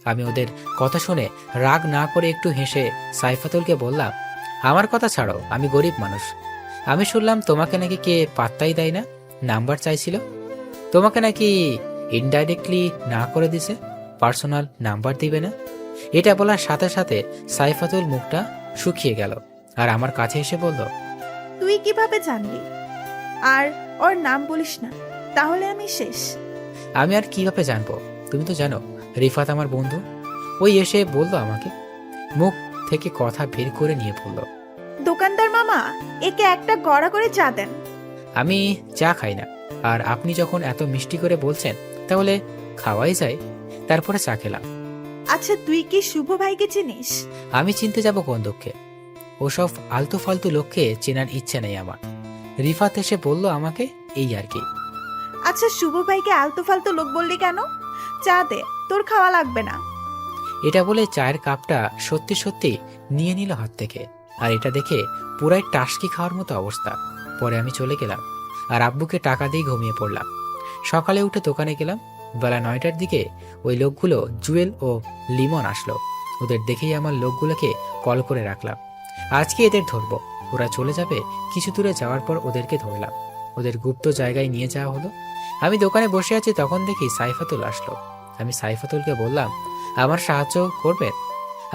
আমি ওদের কথা শুনে রাগ না করে একটু হেসে সাইফাতুলকে বললাম, আমার কথা ছাড়ো, আমি গরিব মানুষ। আমি শুনলাম তোমাকে নাকি কে পাত্তাই দেয় না, নাম্বার চাইছিল, তোমাকে নাকি ইনডাইরেক্টলি না করে দিছে, পার্সোনাল নাম্বার দিবে না। এটা বলার সাথে সাথে সাইফাতুল মুখটা শুকিয়ে গেল আর আমার কাছে এসে বলল, তুই কিভাবে জানলি? আর ওর নাম বলিস না, তাহলে আমি শেষ। আমি আর কিভাবে জানবো? তুমি তো জানো রিফাত আমার বন্ধু। ওই এসে বলল আমাকে, মুখ থেকে কথা বের করে নিয়ে বলল, দোকানদার মামা, একে একটা গড়া করে চা দেন। আমি চা খাই না, আর আপনি যখন এত মিষ্টি করে বলছেন তাহলে খাওয়াই যায়। তারপরে চা খেলাম। আচ্ছা, তুই কি শুভ ভাইকে চিনিস? আমি চিনতে যাব কোন দুঃখে? ওসব আলতু ফালতু লোককে চেনার ইচ্ছে নেই আমার। রিফাত এসে বলল আমাকে, এই আর কি। আচ্ছা, শুভ ভাইকে আলতু ফালতু লোক বললি কেন? চা দে, তোর খাওয়া লাগবে না। এটা বলে চায়ের কাপটা সত্যি সত্যি নিয়ে নিল হাত থেকে, আর এটা দেখে পুরাই টাসকি খাওয়ার মতো অবস্থা। পরে আমি চলে গেলাম আর আব্বুকে টাকা দিয়ে ঘুমিয়ে পড়লাম। সকালে উঠে দোকানে গেলাম। বেলা 9টার দিকে ওই লোকগুলো জুয়েল ও লিমন আসলো। ওদের দেখেই আমার লোকগুলোকে কল করে রাখলাম, আজকে এদের ধরবো। ওরা চলে যাবে, কিছু দূরে যাওয়ার পর ওদেরকে ধরলাম। ওদের গুপ্ত জায়গায় নিয়ে যাওয়া হলো। আমি দোকানে বসে আছি, তখন দেখি সাইফাতুল আসলো। আমি সাইফাতুলকে বললাম, আমার সাহায্য করবেন?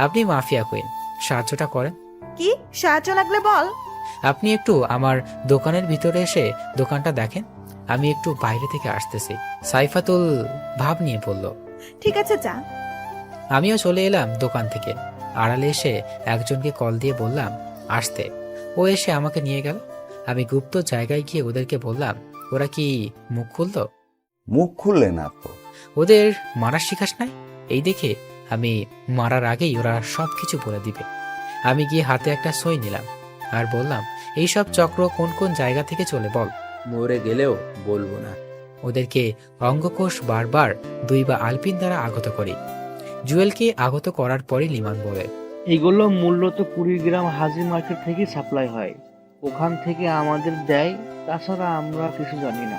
আপনি মাফিয়া কুইন, সাহায্যটা করেন। কি সাহায্য লাগলে বল। আপনি একটু আমার দোকানের ভিতরে এসে দোকানটা দেখেন, আমি একটু বাইরে থেকে আসতেছি। সাইফাতুল ভাব নিয়ে বলল, ঠিক আছে, যা। আমিও চলে এলাম দোকান থেকে। আড়ালে এসে একজনকে কল দিয়ে বললাম আসতে। ও এসে আমাকে নিয়ে গেল। আমি গুপ্ত জায়গায় গিয়ে ওদেরকে বললাম, ওরা কি মুখ খুললো? মুখ খুললে না তো। ওদের মারার শিখাস নাই? এই দেখে আমি মারার আগেই ওরা সবকিছু বলে দিবে। আমি গিয়ে হাতে একটা সই নিলাম আর বললাম, এইসব চক্র কোন কোন জায়গা থেকে চলে বল। মরে গেলেও বলবো না। ওদেরকে অঙ্গকোষ বারবার 2 বা আলপিন দ্বারা আগত করি। জুয়েলকে আগত করার পরে লিমান বলে, এগুলো মূলত কুড়িগ্রাম হাজি মার্কেট থেকে সাপ্লাই হয়, ওখান থেকে আমাদের দেয়, তাছাড়া আমরা কিছু জানি না।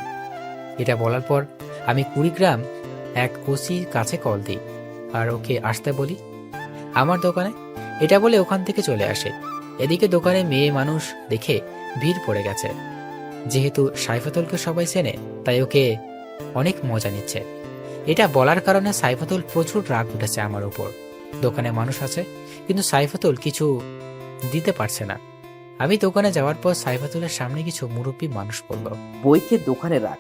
এটা বলার পর আমি কুড়িগ্রাম এক ওসির কাছে কল দিই আর ওকে আসতে বলি আমার দোকানে। এটা বলে ওখান থেকে চলে আসে। এদিকে দোকানে মেয়ে মানুষ দেখে ভিড় পড়ে গেছে। যেহেতু সাইফাতুলকে সবাই চেনে, তাই ওকে অনেক মজা নিচ্ছে। এটা বলার কারণে সাইফাতুল প্রচুর রাগ উঠেছে আমার উপর। দোকানে মানুষ আছে, কিন্তু সাইফাতুল কিছু দিতে পারছে না। আমি দোকানে যাওয়ার পর সাইফাতুলের সামনে কিছু মুরব্বী মানুষ বলল, বইকে দোকানে রাখ,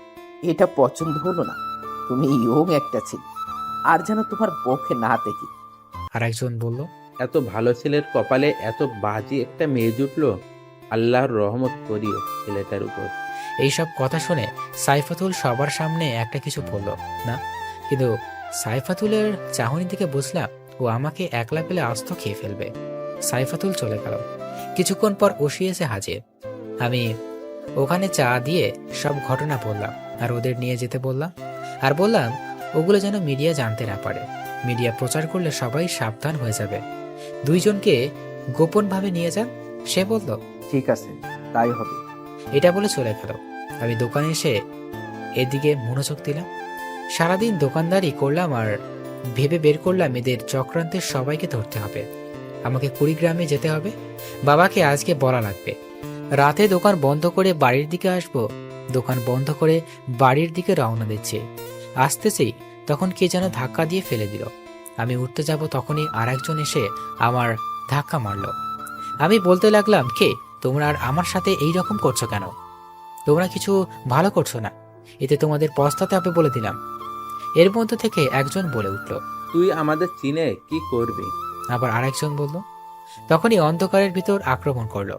এটা পছন্দ হলো না। তুমি ইয়ং একটা ছেলে, আর যেন তোমার বউকে না দেখি। আর একজন বলল, এত ভালো ছেলের কপালে এত বাজে একটা মেয়ে জুটলো, আল্লাহর রহমত করিও ছেলেটার উপর। এইসব কথা শুনে সাইফাতুল সবার সামনে একটা কিছু বলল না, কিন্তু সাইফাতুলের চাহনি থেকে বুঝলাম ও আমাকে একলা পেলে আস্ত খেয়ে ফেলবে। সাইফাতুল চলে গেল। কিছুক্ষণ পর ওসি এসে হাজির। আমি ওখানে চা দিয়ে সব ঘটনা বললাম আর ওদের নিয়ে যেতে বললাম, আর বললাম ওগুলো যেন মিডিয়া জানতে না পারে। মিডিয়া প্রচার করলে সবাই সাবধান হয়ে যাবে। 2 জনকে গোপনভাবে নিয়ে যান। সে বলল, ঠিক আছে, তাই হবে। এটা বলে চলে গেল। আমি দোকানে এসে এদিকে মনোযোগ দিলাম। সারাদিন দোকানদারি করলাম আর ভেবে বের করলাম এদের চক্রান্তের সবাইকে ধরতে হবে। আমাকে কুড়িগ্রামে যেতে হবে। বাবাকে আজকে বলা লাগবে। রাতে দোকান বন্ধ করে বাড়ির দিকে আসব। দোকান বন্ধ করে বাড়ির দিকে রওনা দিচ্ছি। আসতেছি তখন কে যেন ধাক্কা দিয়ে ফেলে দিল। আমি উঠতে যাব তখনই আর একজন এসে আমার ধাক্কা মারল। আমি বলতে লাগলাম, কে তোমরা আর আমার সাথে এই রকম করছো কেন? তোমরা কিছু ভালো করছো না, এতে তোমাদের পস্তাতে হবে বলে দিলাম। এর মধ্যে থেকে একজন বলে উঠল, তুই আমাদের চিনে কি করবি? আবার আরেকজন বলল। তখনই অন্ধকারের ভিতর আক্রমণ করলো।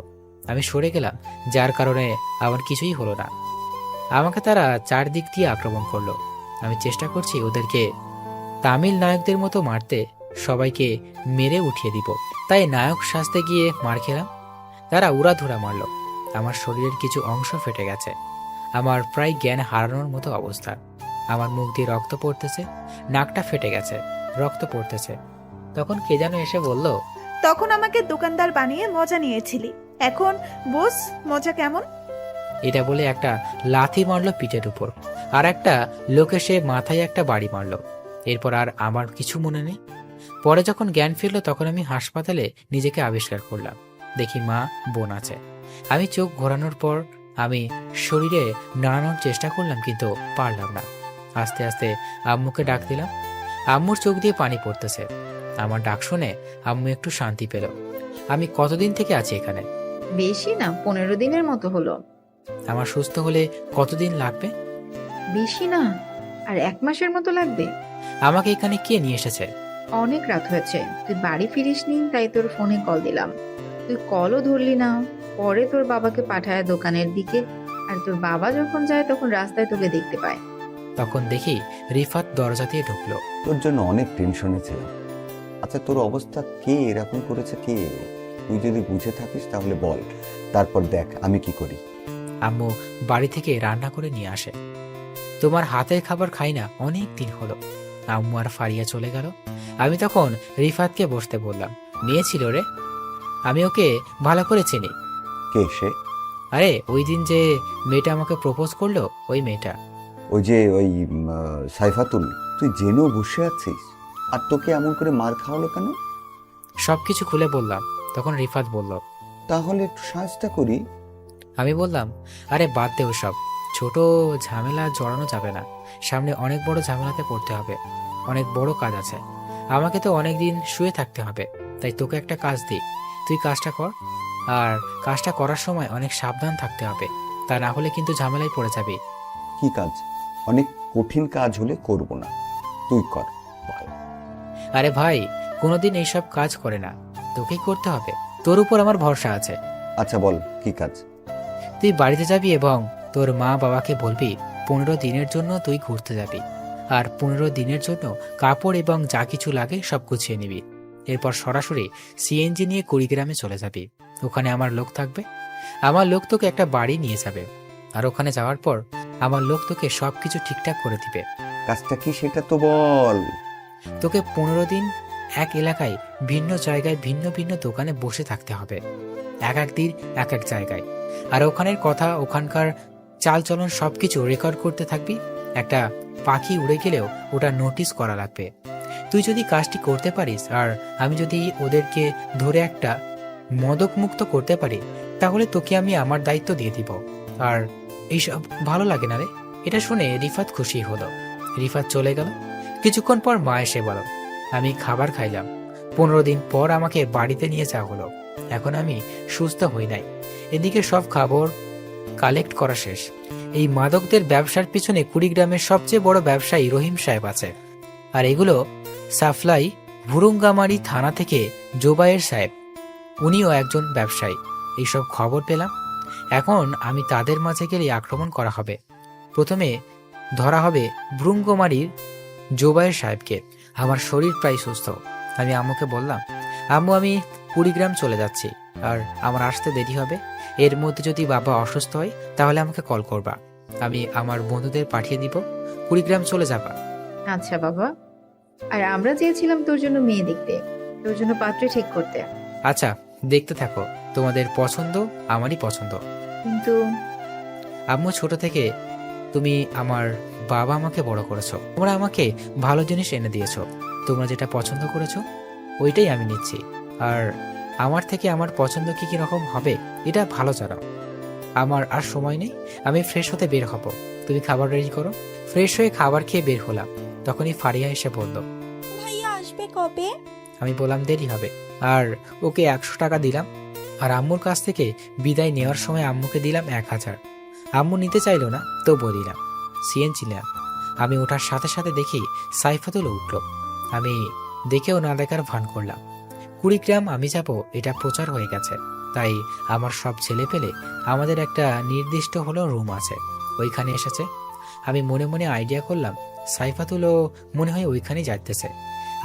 আমি সরে গেলাম, যার কারণে আমার কিছুই হলো না। আমাকে তারা 4 দিক দিয়ে আক্রমণ করলো। আমি চেষ্টা করছি ওদেরকে তামিল নায়কদের মতো মারতে, সবাইকে মেরে উঠিয়ে দিব। তাই নায়ক সাজতে গিয়ে মার খেলাম। তারা উড়াধুরা মারল। আমার শরীরের কিছু অংশ ফেটে গেছে। আমার প্রায় জ্ঞান হারানোর মতো অবস্থা। আমার মুখ দিয়ে রক্ত পড়তেছে, নাকটা ফেটে গেছে, রক্ত পড়তেছে। তখন কে যেন এসে বলল, তখন আমাকে দোকানদার বানিয়ে মজা নিয়েছিলি, এখন বোস মজা কেমন? এটা বলে একটা লাথি মারলো পিঠের উপর, আর একটা লোক এসে মাথায় একটা বাড়ি মারলো। এরপর আর আমার কিছু মনে নেই। পরে যখন জ্ঞান ফিরল তখন আমি হাসপাতালে নিজেকে আবিষ্কার করলাম। দেখি মা, বোন আছে। আমি চোখ ঘোরানোর পর আমি শরীরে নাড়ানোর চেষ্টা করলাম, কিন্তু পারলাম না। আস্তে আস্তে আম্মুকে ডাক দিলাম। আম্মুর চোখ দিয়ে পানি পড়তেছে। আমার ডাক শুনে আম্মু একটু শান্তি পেল। আমি কতদিন থেকে আছি এখানে? বেশি না, 15 দিনের মতো হলো। আমার সুস্থ হলে কতদিন লাগবে? বেশি না, আর 1 মাসের মতো লাগবে। আমাকে এখানে কে নিয়ে এসেছে? অনেক রাত হয়েছে, তুই বাড়ি ফিরিসনি, তাই তোর ফোনে কল দিলাম। তুই কলও ধরলি না। পরে তোর বাবাকে পাঠায় দোকানের দিকে, আর তোর বাবা যখন যায় তখন রাস্তায় তোকে দেখতে পায়। তখন দেখি রিফাত দরজা দিয়ে ঢুকলো। তোর জন্য অনেক টেনশনে ছিলাম। আচ্ছা, তোর অবস্থা কে এরকম করেছে? কে? তুই যদি বুঝে থাকিস তাহলে বল, তারপর দেখ আমি কি করি। আম্মু বাড়ি থেকে রান্না করে নিয়ে আসে। তোমার হাতের খাবার খাই না অনেক দিন হলো। আম্মু আর ফারিয়া চলে গেল। আমি তখন রিফাতকে বসতে বললাম। মেয়ে ছিল রে, আমি ওকে ভালো করে চিনি। কে সে? আরে ওই দিন যে মেয়েটা আমাকে প্রপোজ করলো, ওই মেয়েটা। ওই যে ওই সাইফাতুল? তুই জেনেও বসে আছিস? আর তোকে এমন করে মার খাওয়ালো কেন? সবকিছু খুলে বললাম। তখন রিফাত বলল, তাহলে একটু সাহায্যটা করি। আমি বললাম, আরে বাদ দে ওসব, ছোট ঝামেলা জড়ানো যাবে না। সামনে অনেক বড় ঝামেলাতে পড়তে হবে, অনেক বড় কাজ আছে। আমাকে তো অনেক দিন শুয়ে থাকতে হবে, তাই তোকে একটা কাজ দিই, তুই কাজটা কর। আর কাজটা করার সময় অনেক সাবধান থাকতে হবে, তা না হলে কিন্তু ঝামেলায় পড়ে যাবি। কি কাজ? অনেক কঠিন কাজ হলে করব না, তুই কর। ভাই, আরে ভাই, কোনোদিন এইসব কাজ করে না, তোকেই করতে হবে। তোর উপর আমার ভরসা আছে। আচ্ছা বল কি কাজ? তুই বাড়িতে যাবি এবং তোর মা বাবাকে বলবি 15 দিনের জন্য তুই ঘুরতে যাবি, আর 15 দিনের জন্য কাপড় এবং যা কিছু লাগে সব গুছিয়ে নিবি। এরপর সরাসরি সিএনজি নিয়ে কুড়িগ্রামে চলে যাবি। ওখানে আমার লোক থাকবে। আমার লোক তোকে একটা বাড়ি নিয়ে যাবে, আর ওখানে যাওয়ার পর আমার লোক তোকে সবকিছু ঠিকঠাক করে দিবে। কাজটা কি সেটা তো বল। তোকে 15 দিন এক এলাকায় ভিন্ন জায়গায় ভিন্ন ভিন্ন দোকানে বসে থাকতে হবে, এক এক দিন এক এক জায়গায়। আর ওখানের কথা, ওখানকার চালচলন সবকিছু রেকর্ড করতে থাকবি। একটা পাখি উড়ে গেলেও ওটা নোটিস করা লাগবে। তুই যদি কাজটি করতে পারিস আর আমি যদি ওদেরকে ধরে একটা মদক মুক্ত করতে পারি, তাহলে তোকে আমি আমার দায়িত্ব দিয়ে দিব। আর এইসব ভালো লাগে না রে? এটা শুনে রিফাত খুশি হলো। রিফাত চলে গেল। কিছুক্ষণ পর মা এসে বলল, আমি খাবার খাইলাম। 15 দিন পর আমাকে বাড়িতে নিয়ে যাওয়া হলো। এখন আমি সুস্থ হই নাই। এদিকে সব খবর কালেক্ট করা শেষ। এই মাদকদের ব্যবসার পিছনে কুড়িগ্রামের সবচেয়ে বড় ব্যবসায়ী রহিম সাহেব আছে। আর এগুলো সাপ্লাই ভুরুঙ্গামারি থানা থেকে জোবায়ের সাহেব, উনিও একজন ব্যবসায়ী। এইসব খবর পেলাম। এখন আমি তাদের মাঝে গেলে আক্রমণ করা হবে। প্রথমে ধরা হবে ভ্রুঙ্গমারির জোবায়ের সাহেবকে। আমার শরীর প্রায় সুস্থ। আমি আম্মুকে বললাম, আম্মু আমি কুড়িগ্রাম চলে যাচ্ছি আর আমার আসতে দেরি হবে। এর মধ্যে যদি বাবা অসুস্থ হয় তাহলে আমাকে কল করবা। আমি আমার বন্ধুদের পাঠিয়ে দিব, কুড়িগ্রাম চলে যাবা। আচ্ছা বাবা। আর আমরা চেয়েছিলাম তোর জন্য মেয়ে দেখতে, তোর জন্য পাত্রী ঠিক করতে। আচ্ছা, দেখতে থাকো। তোমাদের পছন্দ আমারই পছন্দ। কিন্তু আম্মু, ছোট থেকে তুমি আমার বাবা আমাকে বড় করেছো। তোমরা আমাকে ভালো জিনিস এনে দিয়েছো। তোমরা যেটা পছন্দ করেছো ওইটাই আমি নিচ্ছি। আর আমার থেকে আমার পছন্দ কি কি রকম হবে এটা ভালো জানো। আমার আর সময় নেই, আমি ফ্রেশ হতে বের হব। তুমি খাবার রেডি করো। ফ্রেশ হয়ে খাবার খেয়ে বের হলাম। তখনই ফারিয়া এসে বলল, ভাইয়া আসবে কবে? আমি বললাম দেরি হবে। আর ওকে 100 টাকা দিলাম। আর আম্মুর কাছ থেকে বিদায় নেওয়ার সময় আম্মুকে দিলাম 1000। আম্মু নিতে চাইলো না, তবুও দিলাম। সিএনজি নিলাম। আমি ওঠার সাথে সাথে দেখি সাইফাতুল উঠল। আমি দেখেও না দেখার ভান করলাম। কুড়িগ্রাম আমি যাব এটা প্রচার হয়ে গেছে। তাই আমার সব ছেলে পেলে আমাদের একটা নির্দিষ্ট হলো রুম আছে, ওইখানে এসেছে। আমি মনে মনে আইডিয়া করলাম সাইফাতুলও মনে হয় ওইখানেই যাইতেছে।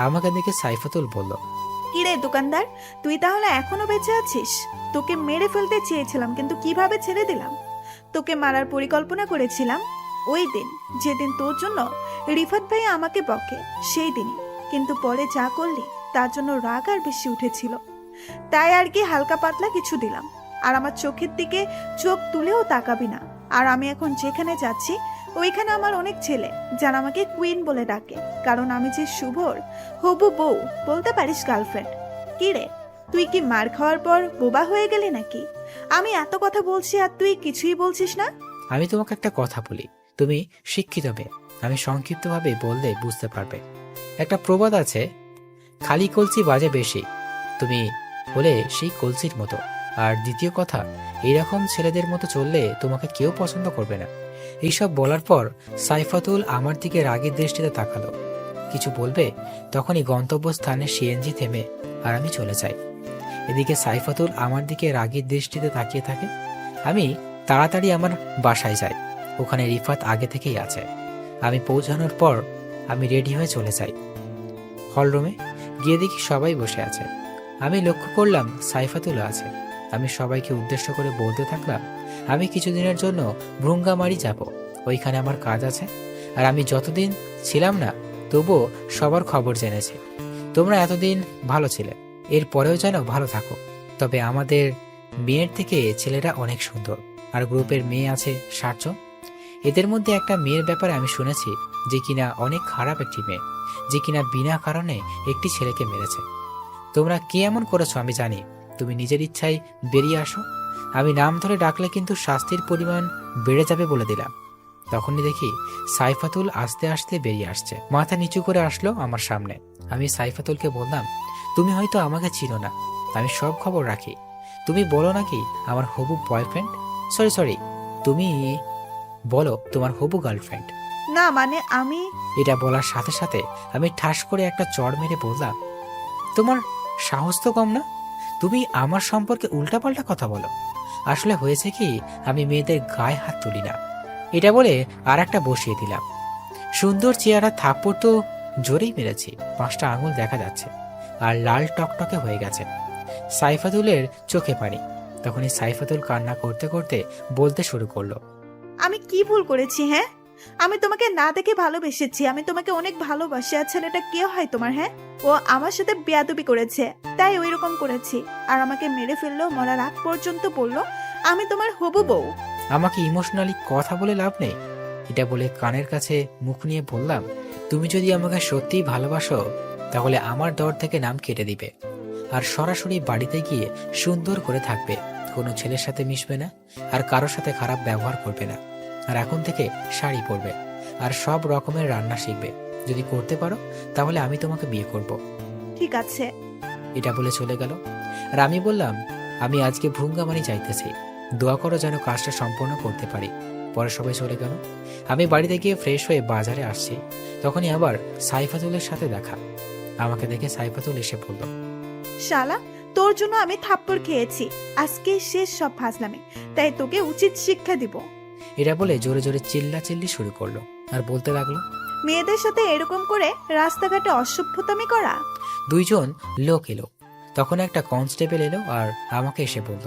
আমাকে দেখে সাইফাতুল বলল, কিরে দোকানদার, তুই তাহলে এখনো বেঁচে আছিস? তোকে মেরে ফেলতে চেয়েছিলাম, কিন্তু কিভাবে ছেড়ে দিলাম? তোকে মারার পরিকল্পনা করেছিলাম ওই দিন, যেদিন তোর জন্য রিফাত ভাই আমাকে বকে, সেই দিনই। কিন্তু পরে যা করলি তার জন্য রাগ আর বেশি উঠেছিল, তাই আর কি হালকা পাতলা কিছু দিলাম। আর আমার চোখের দিকে চোখ তুলেও তাকাবি না। আর আমি এখন যেখানে যাচ্ছি ওইখানে আমার অনেক ছেলে যারা আমাকে কুইন বলে ডাকে, কারণ আমি যে শুভর হবু বউ, বলতে পারিস গার্লফ্রেন্ড। কি রে, তুই কি মার খাওয়ার পর বোবা হয়ে গেলি নাকি? আমি এত কথা বলছি আর তুই কিছুই বলছিস না। আমি তোমাকে একটা কথা বলি, তুমি শিক্ষিত মেয়ে। আমি সংক্ষিপ্তভাবে বললে বুঝতে পারবে। একটা প্রবাদ আছে, খালি কলসি বাজে বেশি। তুমি হলে সেই কলসির মতো। আর দ্বিতীয় কথা, এইরকম ছেলেদের মতো চললে তোমাকে কেউ পছন্দ করবে না। এইসব বলার পর সাইফাতুল আমার দিকে রাগের দৃষ্টিতে তাকালো। কিছু বলবে, তখনই গন্তব্যস্থানে সিএনজি থেমে আর আমি চলে যাই। এদিকে সাইফাতুল আমার দিকে রাগের দৃষ্টিতে তাকিয়ে থাকে। আমি তাড়াতাড়ি আমার বাসায় যাই। ওখানে রিফাত আগে থেকেই আছে। আমি পৌঁছানোর পর আমি রেডি হয়ে চলে যাই হলরুমে। গিয়ে দেখি সবাই বসে আছে। আমি লক্ষ্য করলাম সাইফাতুল আছে। আমি সবাইকে উদ্দেশ্য করে বলতে থাকলাম, আমি কিছুদিনের জন্য ভ্রুঙ্গামারি যাব, ওইখানে আমার কাজ আছে। আর আমি যতদিন ছিলাম না তবুও সবার খবর জেনেছি। তোমরা এতদিন ভালো ছিলে, এর পরেও যেন ভালো থাকো। তবে আমাদের মেয়ের থেকে ছেলেরা অনেক সুন্দর। আর গ্রুপের মেয়ে আছে 60 জন। এদের মধ্যে একটা মেয়ের ব্যাপারে আমি শুনেছি যে কিনা অনেক খারাপ একটি মেয়ে, যে কিনা বিনা কারণে একটি ছেলেকে মেরেছে। তোমরা কি এমন করেছো আমি জানি। তুমি নিজের ইচ্ছায় বেরিয়ে আসো। আমি নাম ধরে ডাকলে কিন্তু শাস্তির পরিমাণ বেড়ে যাবে বলে দিলাম। তখনই দেখি সাইফাতুল আস্তে আস্তে বেরিয়ে আসছে। মাথা নিচু করে আসলো আমার সামনে। আমি সাইফাতুলকে বললাম, তুমি হয়তো আমাকে চিনো না, আমি সব খবর রাখি। তুমি বলো নাকি আমার হবু বয়ফ্রেন্ড, সরি তুমি বলো তোমার হবু গার্লফ্রেন্ড। না মানে আমি এটা বলার সাথে সাথে আমি ঠাস করে একটা চড় মেরে বললাম, তোমার সাহস তো কম না, তুমি আমার সম্পর্কে উল্টাপাল্টা কথা বলো। আসলে হয়েছে কি, আমি মেয়েদের গায়ে হাত তুলি না। এটা বলে আর একটা বসিয়ে দিলাম। সুন্দর চেহারা থাপ্পড় তো জোরেই মেরেছি, 5টা আঙুল দেখা যাচ্ছে আর লাল টকটকে হয়ে গেছে। সাইফাতুলের চোখে পানি। তখনই সাইফাতুল কান্না করতে করতে বলতে শুরু করলো, আমি কি ভুল করেছি? হ্যাঁ, আমি তোমাকে না দেখে ভালোবেসেছি, আমি তোমাকে অনেক ভালোবাসি। আর ছেলেটা কে হয় তোমার? হ্যাঁ, ও আমার সাথে বেয়াদবি করেছে, তাই ওই রকম করেছি। আর আমাকে মেরে ফেললো, মরার আগ পর্যন্ত বললো আমি তোমার হবু বউ। আমাকে ইমোশনালি কথা বলে লাভ নেই। এটা বলে কানের কাছে মুখ নিয়ে বললাম, তুমি যদি আমাকে সত্যিই ভালোবাসো তাহলে আমার দর থেকে নাম কেটে দিবে আর সরাসরি বাড়িতে গিয়ে সুন্দর করে থাকবে, কোনো ছেলের সাথে মিশবে না আর কারোর সাথে খারাপ ব্যবহার করবে না। আর এখন থেকে শাড়ি পরবে আর সব রকমের রান্না শিখবে। যদি করতে পারো তাহলে আমি তোমাকে বিয়ে করব। ঠিক আছে। এটা বলে চলে গেল। আর আমি বললাম, আমি আজকে ভ্রুঙ্গামারি চাইতেছি, দোয়া করো যেন কাজটা সম্পূর্ণ করতে পারি। পরে সবাই চলে গেল। আমি বাড়িতে গিয়ে ফ্রেশ হয়ে বাজারে আসছি, তখনই আবার সাইফাতুলের সাথে দেখা। আমাকে দেখে সাইফাতুল এসে বলল, শালা, তোর জন্য আমি থাপ্পড় খেয়েছি, আজকে শেষ সব ফাজলামি, তাই তোকে উচিত শিক্ষা দিব। এটা বলে জোরে জোরে চিল্লাচিল্লি শুরু করলো আর বলতে লাগলো, মেয়েদের সাথে এরকম করে রাস্তাঘাটে অসভ্যতামি করা। দুইজন লোক এলো। তখন একটা কনস্টেবল এলো আর আমাকে এসে বলল,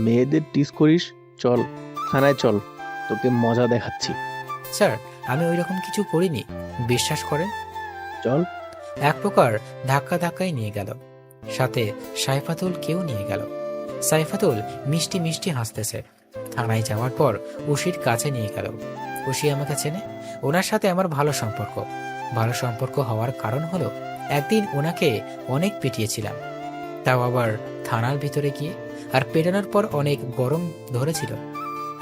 মেয়েদের টিস করিস, চল থানায় চল, তোকে মজা দেখাচ্ছি। স্যার আমি ওই রকম কিছু করিনি, বিশ্বাস করেন। চল। এক প্রকার ধাক্কা ধাক্কাই নিয়ে গেল, সাথে সাইফাতুল কেউ নিয়ে গেল। সাইফাতুল মিষ্টি মিষ্টি হাসতেছে। থানায় যাওয়ার পর উশির কাছে নিয়ে গেল। উশি আমাকে চেনে, ওনার সাথে আমার ভালো সম্পর্ক। ভালো সম্পর্ক হওয়ার কারণ হলো একদিন ওনাকে অনেক পিটিয়েছিলাম, তাও আবার থানার ভিতরে গিয়ে। আর পেটানোর পর অনেক গরম ধরেছিল,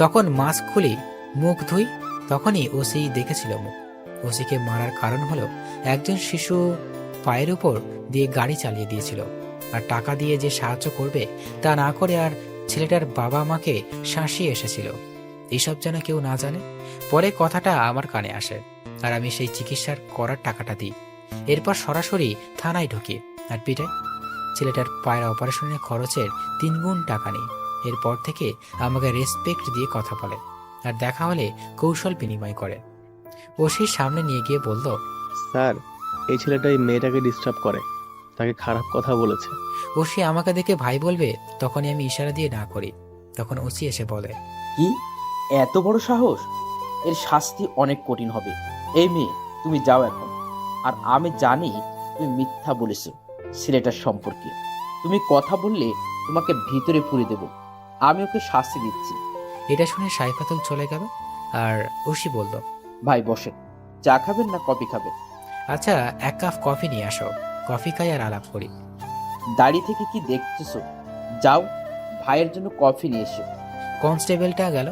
তখন মাস্ক খুলি মুখ ধুই, তখনই ওসি দেখেছিল মুখ। ওসিকে মারার কারণ হলো একজন শিশু পায়ের উপর দিয়ে গাড়ি চালিয়ে দিয়েছিল, আর টাকা দিয়ে যে সাহায্য করবে তা না করে আর ছেলেটার বাবা মাকে শাসিয়ে এসেছিল। এইসব যেন কেউ না জানে। পরে কথাটা আমার কানে আসে আর আমি সেই চিকিৎসার করার টাকাটা দিই। এরপর সরাসরি থানায় ঢুকি আর পিটাই। ছেলেটার পায়ের অপারেশনের খরচের 3 গুণ টাকা নেই। এরপর থেকে আমাকে রেসপেক্ট দিয়ে কথা বলে আর দেখা হলে কৌশল বিনিময় করে। ওসির সামনে নিয়ে গিয়ে বলল, স্যার, এই ছেলেটা এই মেয়েটাকে ডিস্টার্ব করে, তাকে খারাপ কথা বলেছে। ওসি আমাকে দেখে ভাই বলবে, তখনই আমি ইশারা দিয়ে না করি। তখন ওসি এসে বলে, কি এত বড় সাহস? এর শাস্তি অনেক কঠিন হবে। এই মেয়ে, তুমি যাও এখন। আর আমি জানি তুমি মিথ্যা বলেছো ছেলেটার সম্পর্কে। তুমি কথা বললে তোমাকে ভিতরে পুরে দেব। আমি ওকে শাস্তি দিচ্ছি। এটা শুনে সাইফাতুল চলে গেল আর ওসি বলল, ভাই বসেন, চা খাবেন না কফি খাবেন? আচ্ছা 1 কাপ কফি নিয়ে আসো, কফি খাই আর আলাপ করি। দাড়ি থেকে কি দেখতেছো? যাও, ভাইয়ের জন্য কফি নিয়ে এসো। কনস্টেবলটা গেল,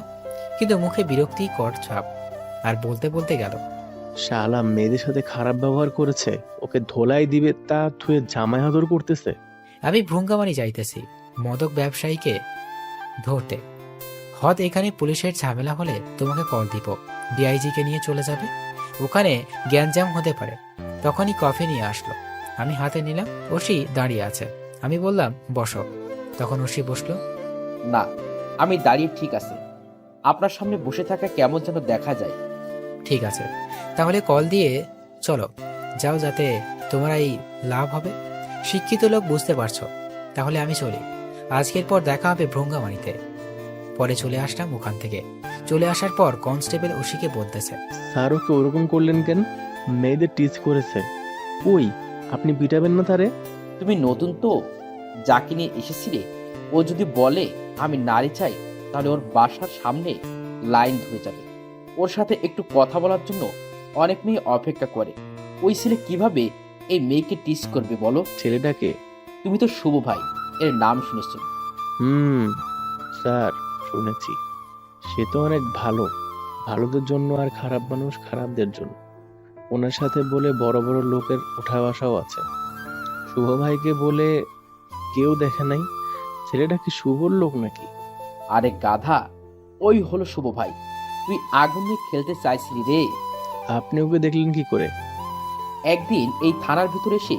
কিন্তু মুখে বিরক্তিকর ছাপ, আর বলতে বলতে গেল, শালা মেয়েদের সাথে খারাপ ব্যবহার করেছে, ওকে ধোলাই দিবে তা থুয়ে জামাই আদর করতেছে। আমি ভ্রুঙ্গামারি যাইতেছি মদক ব্যবসায়ীকে ধরতে। হদ এখানে পুলিশের ঝামেলা হলে তোমাকে কল দিব, ডিআইজিকে নিয়ে চলে যাবে, ওখানে গ্যাঞ্জাম হতে পারে। তখনই কফি নিয়ে আসলো, আমি হাতে নিলাম। ওসি দাঁড়িয়ে আছে, আমি বললাম বসো। তখন ওসি বসলো। না, আমি দাঁড়িয়ে ঠিক আছে। আপনার সামনে বসে থাকা কেমন যেন দেখা যায়। ঠিক আছে, তাহলে কল দিয়ে চলো, যাও, যাতে তোমার এই লাভ হবে। শিক্ষিত লোক, বুঝতে পারছো। তাহলে আমি চলি, আজকের পর দেখা হবে ভ্রঙ্গামারিতে। পরে চলে আসলাম ওখান থেকে। চলে আসার পর কনস্টেবল ওসিকে বলতেছে, স্যার ওকে ওরকম করলেন কেন? মেয়েদের টিচ করেছে, ওই আপনি পিটাবেন না তারে? তুমি নতুন তো, যাকে নিয়ে এসেছিলে, ও যদি বলে আমি নারী চাই, তাহলে ওর বাসার সামনে লাইন ধরে যাবে। ওর সাথে একটু কথা বলার জন্য অনেক মেয়ে অপেক্ষা করে। ওই ছেলে কিভাবে এই মেয়েকে টিচ করবে বলো? ছেলেটাকে? তুমি তো শুভ ভাই, এর নাম শুনেছো? স্যার শুনেছি। সে তো অনেক ভালো, ভালোদের জন্য, আর খারাপ মানুষ খারাপদের জন্য। ওনার সাথে বলে বড় বড় লোকের উঠা বসাও আছে। শুভ ভাইকে বলে কেউ দেখে নাই। ছেলেটা কি শুভর লোক নাকি? আরে গাধা, ওই হলো শুভ ভাই। তুই আগুন নিয়ে খেলতে চাইছিলি রে। আপনি ওকে দেখলেন কি করে? একদিন এই থানার ভিতরে এসে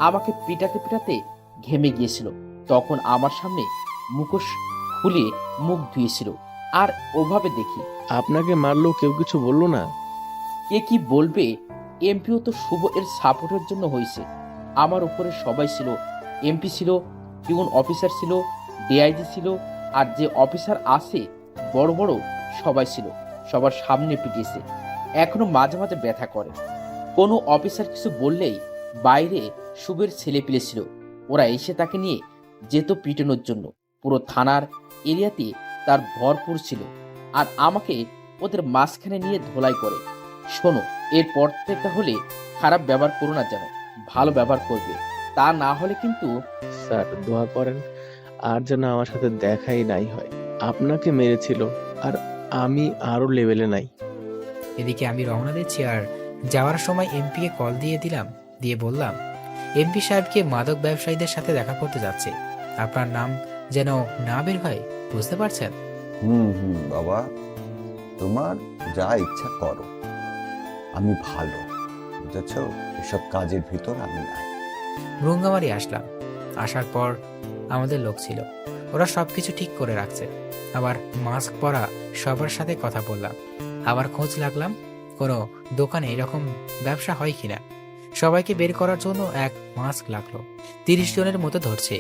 আমাকে পিটাতে পিটাতে ঘেমে গিয়েছিল। তখন আমার সামনে মুখোশ খুলে মুখ ধুয়েছিল, আর ওভাবে দেখি। আপনাকে মারলো, কেউ কিছু বললো না? কে কি বলবে? এমপিও তো শুভ এর সাপোর্টের জন্য হয়েছে। আমার উপরে সবাই ছিল, এমপি ছিল, পিউন অফিসার ছিল, ডিআইজি ছিল, আর যে অফিসার আছে বড় বড় সবাই ছিল। সবার সামনে পিটিয়েছে, এখনো মাঝে মাঝে ব্যথা করে। কোনো অফিসার কিছু বললেই বাইরে শুভের ছেলে পেলে ছিল, ওরা এসে তাকে নিয়ে যেত পিটানোর জন্য। পুরো থানার এরিয়াতে তার ভরপুর ছিল, আর আমাকে ওদের মাঝখানে নিয়ে ধোলাই করে। শোনো, এরপর থেকে হলে খারাপ ব্যবহার করো না, যেন ভালো ব্যবহার করবে, তা না হলে কিন্তু। স্যার দোয়া করেন আর যেন আমার সাথে দেখাই নাই হয়। আপনাকে মেরেছিল আর আমি আরো লেভেলে নাই। এদিকে আমি রওনা দিচ্ছি, আর যাওয়ার সময় এমপিকে কল দিয়ে বললাম, এমপি সাহেবকে মাদক ব্যবসায়ীদের সাথে দেখা করতে যাচ্ছে, আপনার নাম যেন না বের হয়, বুঝতে পারছেন? বাবা, তোমার যা ইচ্ছা করো, আমি ভালো, বুঝেছ? এসব কাজের ভিতর আমি নাই। ভ্রুঙ্গামারি আসলাম। আসার পর আমাদের লোক ছিল, ওরা সবকিছু ঠিক করে রাখছে। আবার মাস্ক পরা সবার সাথে কথা বললাম, আবার খোঁজ লাগলাম কোনো দোকানে এরকম ব্যবসা হয় কিনা। সবাইকে বের করার জন্য এক মাস্ক লাগলো। 30 জনের মতো ধরছে,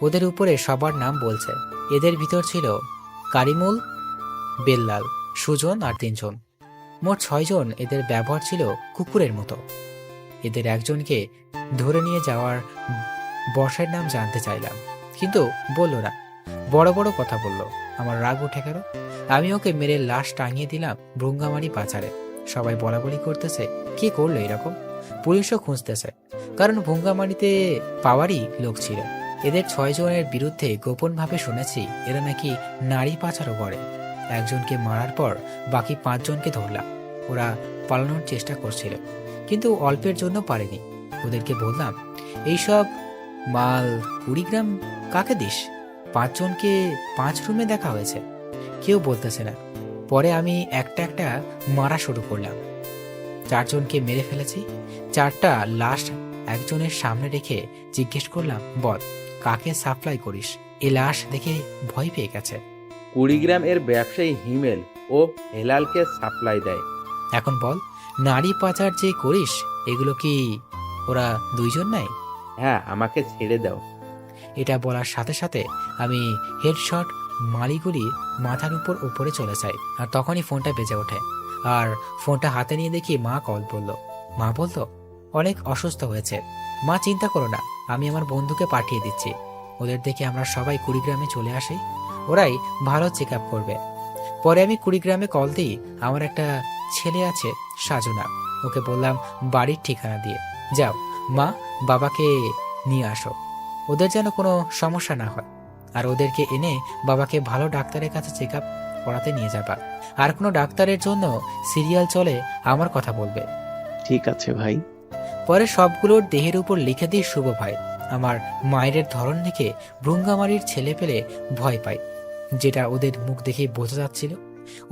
ওদের উপরে সবার নাম বলছে। এদের ভিতর ছিল কারিমুল, বেল্লাল, সুজন আর 3 জন, মোট 6 জন। এদের ব্যবহার ছিল কুকুরের মতো। এদের একজনকে ধরে নিয়ে যাওয়ার বসের নাম জানতে চাইলাম, কিন্তু বলল না, বড় বড় কথা বলল। আমার রাগ উঠে গেল। আমি ওকে মেরে লাশ টাঙিয়ে দিলাম ভ্রুঙ্গামারি পাচারে। সবাই বলাবলি করতেছে, কি করলো এরকম? পুলিশও খুঁজতেছে, কারণ ভ্রুঙ্গামারিতে পাওয়ারই লোক ছিল। এদের 6 জনের বিরুদ্ধে গোপনভাবে শুনেছি এরা নাকি নারী পাচারও করে। একজনকে মারার পর বাকি 5 জনকে ধরলাম। ওরা পালানোর চেষ্টা করছিল, কিন্তু অল্পের জন্য পারেনি। ওদেরকে বললাম, এইসব মাল কুড়িগ্রাম কাকে দিস? 5 জনকে 5 রুমে দেখা হয়েছে, কেউ বলতেছে না। পরে আমি একটা একটা মারা শুরু করলাম। 4 জনকে মেরে ফেলেছি। 4টা লাশ একজনের সামনে রেখে জিজ্ঞেস করলাম, বল কাকে সাপ্লাই করিস? এ লাশ দেখে ভয় পেয়ে গেছে। কুড়িগ্রাম এর ব্যবসায়ী হিমেল ও হেলালকে সাপ্লাই দেয়। এখন বল, নারী পাচার যে করিস, এগুলো কি ওরা 2 জন নাই? হ্যাঁ, আমাকে ছেড়ে দাও। এটা বলার সাথে সাথে আমি হেডশট মালিগুলি মাথার উপরে চলে যাই। আর তখনই ফোনটা বেজে ওঠে, আর ফোনটা হাতে নিয়ে দেখি মা কল করলো। মা বলতো অনেক অসুস্থ হয়েছে। মা, চিন্তা করো না, আমি আমার বন্ধুকে পাঠিয়ে দিচ্ছি। ওদের দেখে আমরা সবাই কুড়িগ্রামে চলে আসি, ওরাই ভালো চেক আপ করবে। পরে আমি কুড়িগ্রামে কল দিই। আমার একটা ছেলে আছে, সাজনা, ওকে বললাম বাড়ির ঠিকানা দিয়ে, যাও মা বাবাকে নিয়ে আসো, ওদের যেন কোনো সমস্যা না হয়। আর ওদেরকে এনে বাবাকে ভালো ডাক্তারের কাছে চেক আপ করাতে নিয়ে যাবা। আর কোনো ডাক্তারের জন্য সিরিয়াল চলে আমার কথা বলবে। ঠিক আছে ভাই। পরে সবগুলোর দেহের উপর লিখে দিই শুভ ভাই। আমার মায়ের ধরন দেখে ভ্রুঙ্গামারির ছেলে পেলে ভয় পায়, যেটা ওদের মুখ দেখে বোঝা যাচ্ছিল।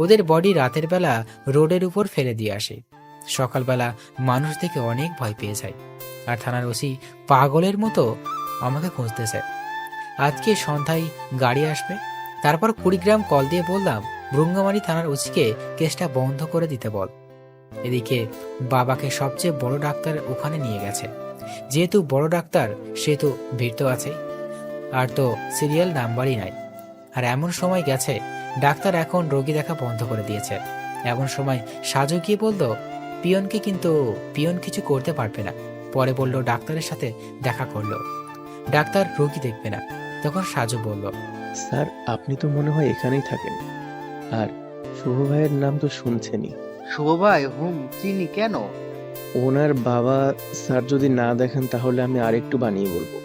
ওদের বডি রাতের বেলা রোডের উপর ফেলে দিয়ে আসে। সকালবেলা মানুষ দেখে অনেক ভয় পেয়ে যায়, আর থানার ওসি পাগলের মতো আমাকে খুঁজতেছে। আজকে সন্ধ্যায় গাড়ি আসবে। তারপর কুড়িগ্রাম কল দিয়ে বললাম, ভ্রুঙ্গামারি থানার ওসিকে কেসটা বন্ধ করে দিতে বল। এদিকে বাবাকে সবচেয়ে বড় ডাক্তার ওখানে নিয়ে গেছে। যেহেতু বড় ডাক্তার, সেহেতু ভিড় তো আছে, আর তো সিরিয়াল নাম্বারই নাই। আর এমন সময় গেছে, ডাক্তার এখন রোগী দেখা বন্ধ করে দিয়েছে। এমন সময় সাজু গিয়ে বলল, পিয়ন কিছু করতে পারবে না। পরে বলল ডাক্তারের সাথে দেখা করলো, ডাক্তার রোগী দেখবে না। তখন সাজু বলল, স্যার আপনি তো মনে হয় এখানেই থাকেন, আর শুভ ভাইয়ের নাম তো শুনছেনই। শুভ ভাই চিনি কেন? ওনার বাবা স্যার যদি না দেখেন তাহলে আমি আরেকটু বানিয়ে বলবো,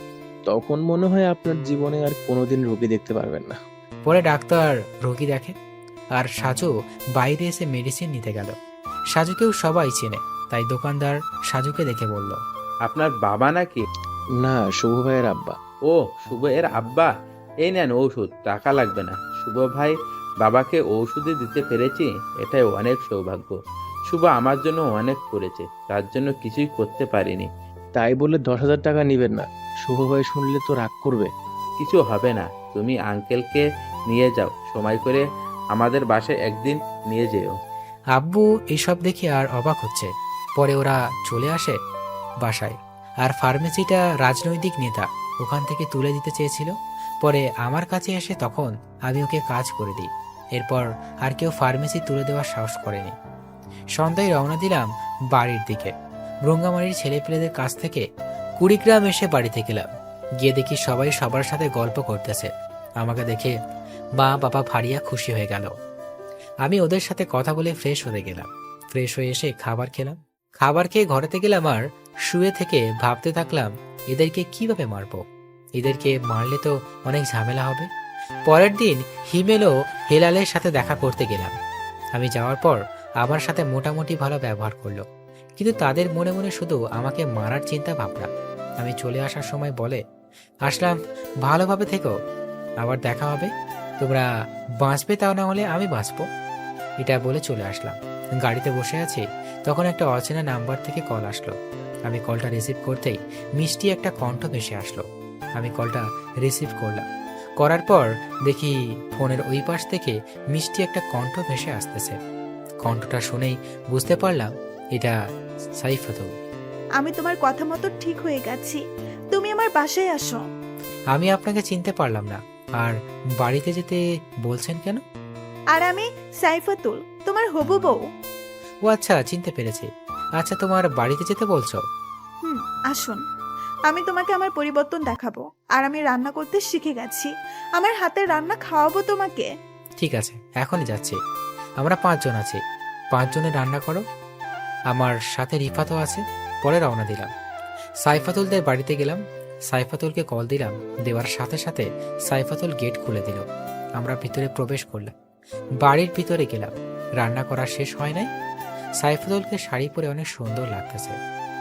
তখন মনে হয় আপনার জীবনে আর কোনোদিন রোগী দেখতে পারবেন না। পরে ডাক্তার রোগী দেখে, আর সাজু বাইরে এসে মেডিসিন নিতে গেল। সাজুকেও সবাই চেনে, তাই দোকানদার সাজুকে দেখে বলল, আপনার বাবা নাকি? না, শুভ ভাইয়ের আব্বা। ও, শুভ এর আব্বা। এই নেন ঔষধ, টাকা লাগবে না। শুভ ভাই বাবাকে ঔষধে দিতে পেরেছি, এটাই অনেক সৌভাগ্য। শুভ আমার জন্য অনেক করেছে, তার জন্য কিছুই করতে পারিনি। তাই বলে 10,000 টাকা নিবেন না, শুভ ভাই শুনলে তো রাগ করবে। কিছু হবে না, তুমি আঙ্কেলকে নিয়ে যাও, সময় করে আমাদের বাসায় একদিন নিয়ে যেও। আব্বু এসব দেখে আর অবাক হচ্ছে। পরে ওরা চলে আসে বাসায়, আর ফার্মেসিটা রাজনৈতিক নেতা ওখান থেকে তুলে দিতে চেয়েছিল। পরে আমার কাছে এসে তখন আমি ওকে কাজ করে দিই। এরপর আর কেউ ফার্মেসি তুলে দেওয়ার সাহস করেনি। সন্ধ্যায় রওনা দিলাম বাড়ির দিকে। রঙ্গামারির ছেলেপেলেদের কাছ থেকে কুড়িগ্রাম এসে বাড়িতে গেলাম। গিয়ে দেখি সবাই সবার সাথে গল্প করতেছে। আমাকে দেখে মা বাবা ভারিয়া খুশি হয়ে গেল। আমি ওদের সাথে কথা বলে ফ্রেশ হতে গেলাম। ফ্রেশ হয়ে এসে খাবার খেলাম। খাবার খেয়ে ঘরেতে গেলাম আর শুয়ে থেকে ভাবতে থাকলাম এদেরকে কিভাবে মারবো। এদেরকে মারলে তো অনেক ঝামেলা হবে। পরের দিন হিমেল ও হেলালের সাথে দেখা করতে গেলাম। আমি যাওয়ার পর আমার সাথে মোটামুটি ভালো ব্যবহার করলো, কিন্তু তাদের মনে মনে শুধু আমাকে মারার চিন্তা ভাবনা। আমি চলে আসার সময় বলে, আসলাম, ভালোভাবে থেকো, আবার দেখা হবে, তোমরা বাঁচবে, তাও না হলে আমি বাঁচবো। এটা বলে চলে আসলাম। গাড়িতে বসে আছি, তখন একটা অচেনা নাম্বার থেকে কল আসলো। আমি কলটা রিসিভ করতেই মিষ্টি একটা কণ্ঠ ভেসে আসলো। আমি কলটা রিসিভ করলাম। করার পর দেখি ফোনের ওই পাশ থেকে মিষ্টি একটা কণ্ঠ ভেসে আসতেছে। কণ্ঠটা শুনেই বুঝতে পারলাম এটা সাইফাতুল। আমি তোমার কথা মতো ঠিক হয়ে গেছি, তুমি আমার বাসায় আসো। আমি আপনাকে চিনতে পারলাম না, আর বাড়িতে যেতে বলছেন কেন? আর আমি সাইফাতুল, তোমার হবু বউ। ও আচ্ছা, চিনতে পেরেছি। আচ্ছা, তোমার বাড়িতে যেতে বলছো? আসুন, আমি তোমাকে আমার পরিবর্তন দেখাবো। আর আমি রান্না করতে শিখে গেছি, আমার হাতের রান্না খাওয়াবো তোমাকে। ঠিক আছে, এখনই যাচ্ছি। আমরা 5 জন আছি, 5 জনের রান্না করো। আমার সাথে রিফাতও আছে। পরে রওনা দিলাম। সাইফাতুলদের বাড়িতে গেলাম। সাইফাতুলকে কল দিলাম। দেওয়ার সাথে সাথে সাইফাতুল গেট খুলে দিল। আমরা ভিতরে প্রবেশ করলাম। বাড়ির ভিতরে গেলাম। রান্না করা শেষ হয় নাই। সাইফাতুলকে শাড়ি পরে অনেক সুন্দর লাগতেছে।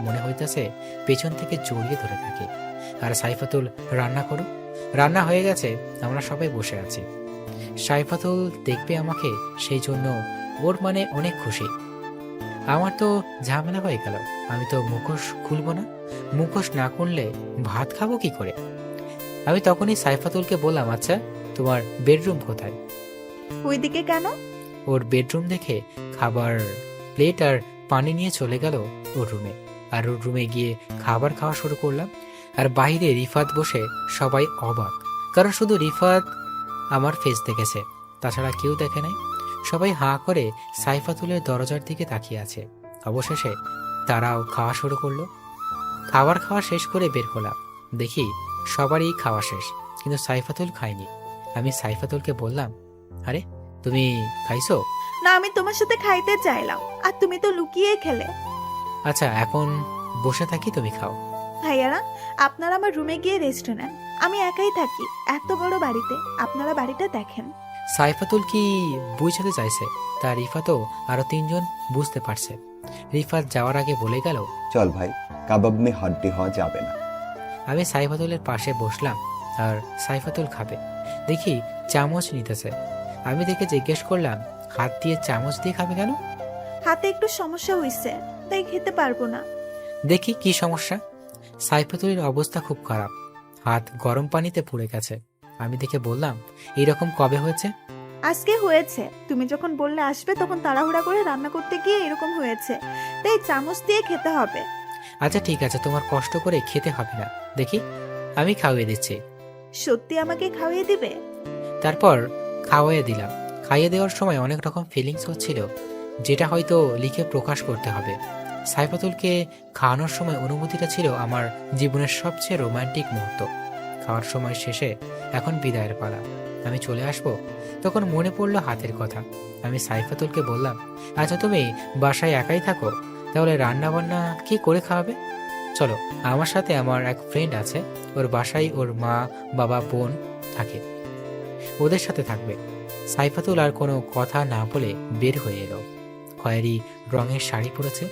মনে হইতেছে পেছন থেকে জড়িয়ে ধরে থাকে। আর সাইফাতুল, রান্না করো। রান্না হয়ে গেছে, আমরা সবাই বসে আছি। সাইফাতুল দেখবে আমাকে, সেই জন্য ওর মানে অনেক খুশি। আমার তো ঝামেলা হয়ে গেল। আমি তো মুখোশ খুলবো না। মুখোশ না খুললে ভাত খাবো কি করে? আমি তখনই সাইফাতুলকে বললাম, আচ্ছা, তোমার বেডরুম কোথায়? ওইদিকে কেন? ওর বেডরুম দেখে খাবার প্লেট আর পানি নিয়ে চলে গেল ওর রুমে। আর ওর রুমে গিয়ে খাবার খাওয়া শুরু করলাম। আর বাইরে রিফাত বসে, সবাই অবাক, কারণ শুধু রিফাত আমার ফেস দেখেছে, তাছাড়া কেউ দেখে নাই। সবাই হাঁ করে সাইফাতুলের দরজার দিকে তাকিয়ে আছে। অবশেষে তারাও খাওয়া শুরু করলো। খাবার খাওয়া শেষ করে বের হলাম। দেখি সবারই খাওয়া শেষ, কিন্তু সাইফাতুল খায়নি। আমি সাইফাতুলকে বললাম, আরে তুমি খাইছো? না, আমি তোমার সাথে খাইতে চাইলাম, আর তুমি তো লুকিয়ে খেলে। আচ্ছা, এখন বসে থাকি, তুমি খাও। ভাইয়ারা, আপনারা আমার রুমে গিয়ে রেস্ট নেন, আমি একাই থাকি এত বড় বাড়িতে, আপনারা বাড়িটা দেখেন। সাইফাতুল কি বুঝাতে চাইছে তা রিফাতও আরো 3 জন বুঝতে পারছে। রিফাত যাওয়ার আগে বলে গেল, চল ভাই, কাবাব মে হাড্ডি হওয়া যাবে না। আমি সাইফাতুলের পাশে বসলাম আর সাইফাতুল খাবে। দেখি চামচ নিতেছে। আমি দেখে জিজ্ঞেস করলাম, হাত দিয়ে চামচ দিয়ে খাবে কেন? হাতে একটু সমস্যা হয়েছে, তাই খেতে পারবো না। দেখি কি সমস্যা। সাইফাতুলের অবস্থা খুব খারাপ, হাত গরম পানিতে পুড়ে গেছে। আমি দেখে বললাম, এরকম কবে হয়েছে? আজকে হয়েছে, তুমি যখন বললে আসবে তখন তাড়াহুড়া করে রান্না করতে গিয়ে এরকম হয়েছে, তাই চামচ দিয়ে খেতে হবে। আচ্ছা ঠিক আছে, তোমার কষ্ট করে খেতে হবে না, দেখি আমি খাওয়িয়ে দিচ্ছি। সত্যি আমাকে খাওয়িয়ে দিবে? তারপর খাওয়াইয়ে দিলাম। খাইয়ে দেওয়ার সময় অনেক রকম ফিলিংস হচ্ছিল, যেটা হয়তো লিখে প্রকাশ করতে হবে। সাইফাতুলকে খাওয়ানোর সময় অনুভূতিটা ছিল আমার জীবনের সবচেয়ে রোমান্টিক মুহূর্ত। খাওয়ার সময় শেষে এখন বিদায়ের পালা। আমি চলে আসব, তখন মনে পড়লো হাতের কথা। আমি সাইফাতুলকে বললাম, আচ্ছা তুমি বাসায় একাই থাকো, তাহলে রান্না বান্না কি করে খাওয়াবে? চলো, আমার সাথে আমার এক ফ্রেন্ড আছে, ওর বাসায় ওর মা বাবা বোন থাকে, ওদের সাথে থাকবে। সাইফাতুল আর কোনো কথা না বলে বের হয়ে এলো। খয়েরি রঙের শাড়ি পরেছে,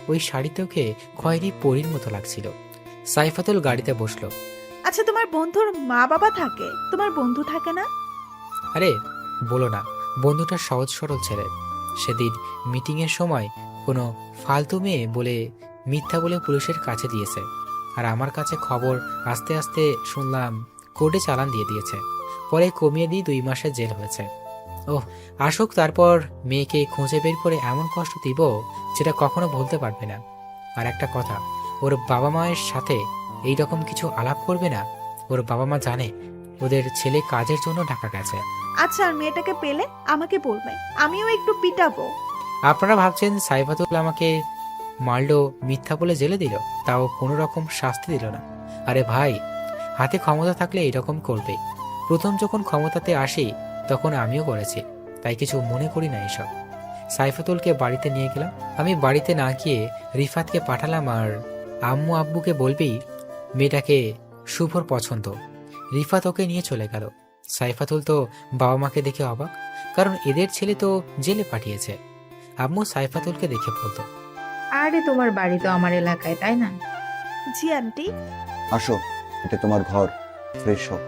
ওই শাড়িতে ওকে খয়েরি পরীর মতো লাগছিল। সাইফাতুল গাড়িতে বসলো। আচ্ছা, তোমার বন্ধুর মা বাবা থাকে, তোমার বন্ধু থাকে না? আরে বলো না, বন্ধুটা সহজ সরল ছেলে। সেদিন মিটিংয়ের সময় কোনো ফালতু মেয়ে বলে মিথ্যা বলে পুলিশের কাছে দিয়েছে, আর আমার কাছে খবর আস্তে আস্তে শুনলাম কোর্টে চালান দিয়ে দিয়েছে। পরে কমিয়ে দিয়ে 2 মাসের জেল হয়েছে। ওহ, আসুক, তারপর মেয়েকে খুঁজে বের করে এমন কষ্ট দিব যেটা কখনো ভুলতে পারবে না। আর একটা কথা, ওর বাবা মায়ের সাথে এই রকম কিছু আলাপ করবে না। ওর বাবা মা জানে ওদের ছেলে কাজের জন্য ঢাকা গেছে। আচ্ছা, আর মেয়েটাকে পেলে আমাকে বলবে, আমিও একটু পিটাবো। আপনারা ভাবছেন সাইফাতুল আমাকে মারলো, মিথ্যা বলে জেলে দিল, তাও কোনো রকম শাস্তি দিল না। আরে ভাই, হাতে ক্ষমতা থাকলে এরকম করবে। প্রথম যখন ক্ষমতাতে আসি তখন আমিও করেছি, তাই কিছু মনে করি না এসব। সাইফাতুলকে বাড়িতে নিয়ে গেলাম। আমি বাড়িতে না গিয়ে রিফাতকে পাঠালাম, আর আম্মু আব্বুকে বলবেই মেয়েটাকে শুভর পছন্দ। রিফাত ওকে নিয়ে চলে গেল। সাইফাতুল তো বাবা মাকে দেখে অবাক, কারণ এদের ছেলে তো জেলে পাঠিয়েছে। আম্মু সাইফাতুলকে দেখে বলতো, আরে তোমার বাড়ি তো আমার এলাকায়, তাই না? জি আন্টি। আসো, এটা তোমার ঘর, ফ্রেশ হও।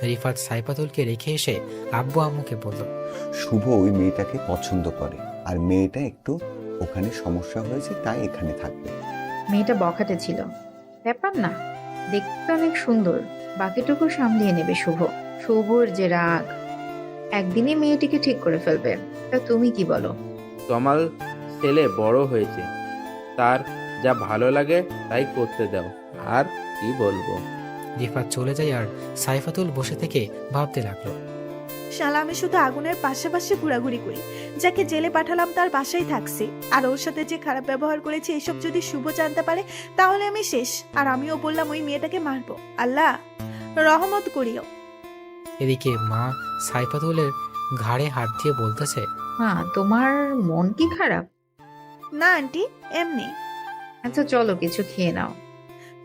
রিফাত সাইফাতুলকে রেখে এসে আব্বু আম্মুকে বলল, শুভ ওই মেয়েটাকে পছন্দ করে, আর মেয়েটা একটু ওখানে সমস্যা হয়েছে, তাই এখানে থাকবে। মেয়েটা বখাটে ছিল, ব্যাপার না, দেখতে অনেক সুন্দর, বাকিটুকু সামলিয়ে নেবে শুভ। শুভর যে রাগ, একদিনই মেয়েটিকে ঠিক করে ফেলবে। তা তুমি কি বলো? তোমার ছেলে বড় হয়েছে, তার যা ভালো লাগে তাই করতে দাও, আর কি বলবো। রিফাত চলে যায় আর সাইফাতুল বসে থেকে ভাবতে লাগলো, শালা, আমি শুধু আগুনের পাশাপাশি ঘোরাঘুরি করি, যাকে জেলে পাঠালাম তার বাসায় থাকছি, আর ওর সাথে যে খারাপ ব্যবহার করেছে এসব যদি শুভ জানতে পারে তাহলে আমি শেষ। আর আমিও বললাম ওই মেয়েটাকে মারবো। আল্লাহ রহমত করিও। এদিকে মা সাইফাতুলের ঘাড়ে হাত দিয়ে বলতেছে, হ্যাঁ, তোমার মন কি খারাপ? না আন্টি, এমনি। আচ্ছা চলো, কিছু খেয়ে নাও।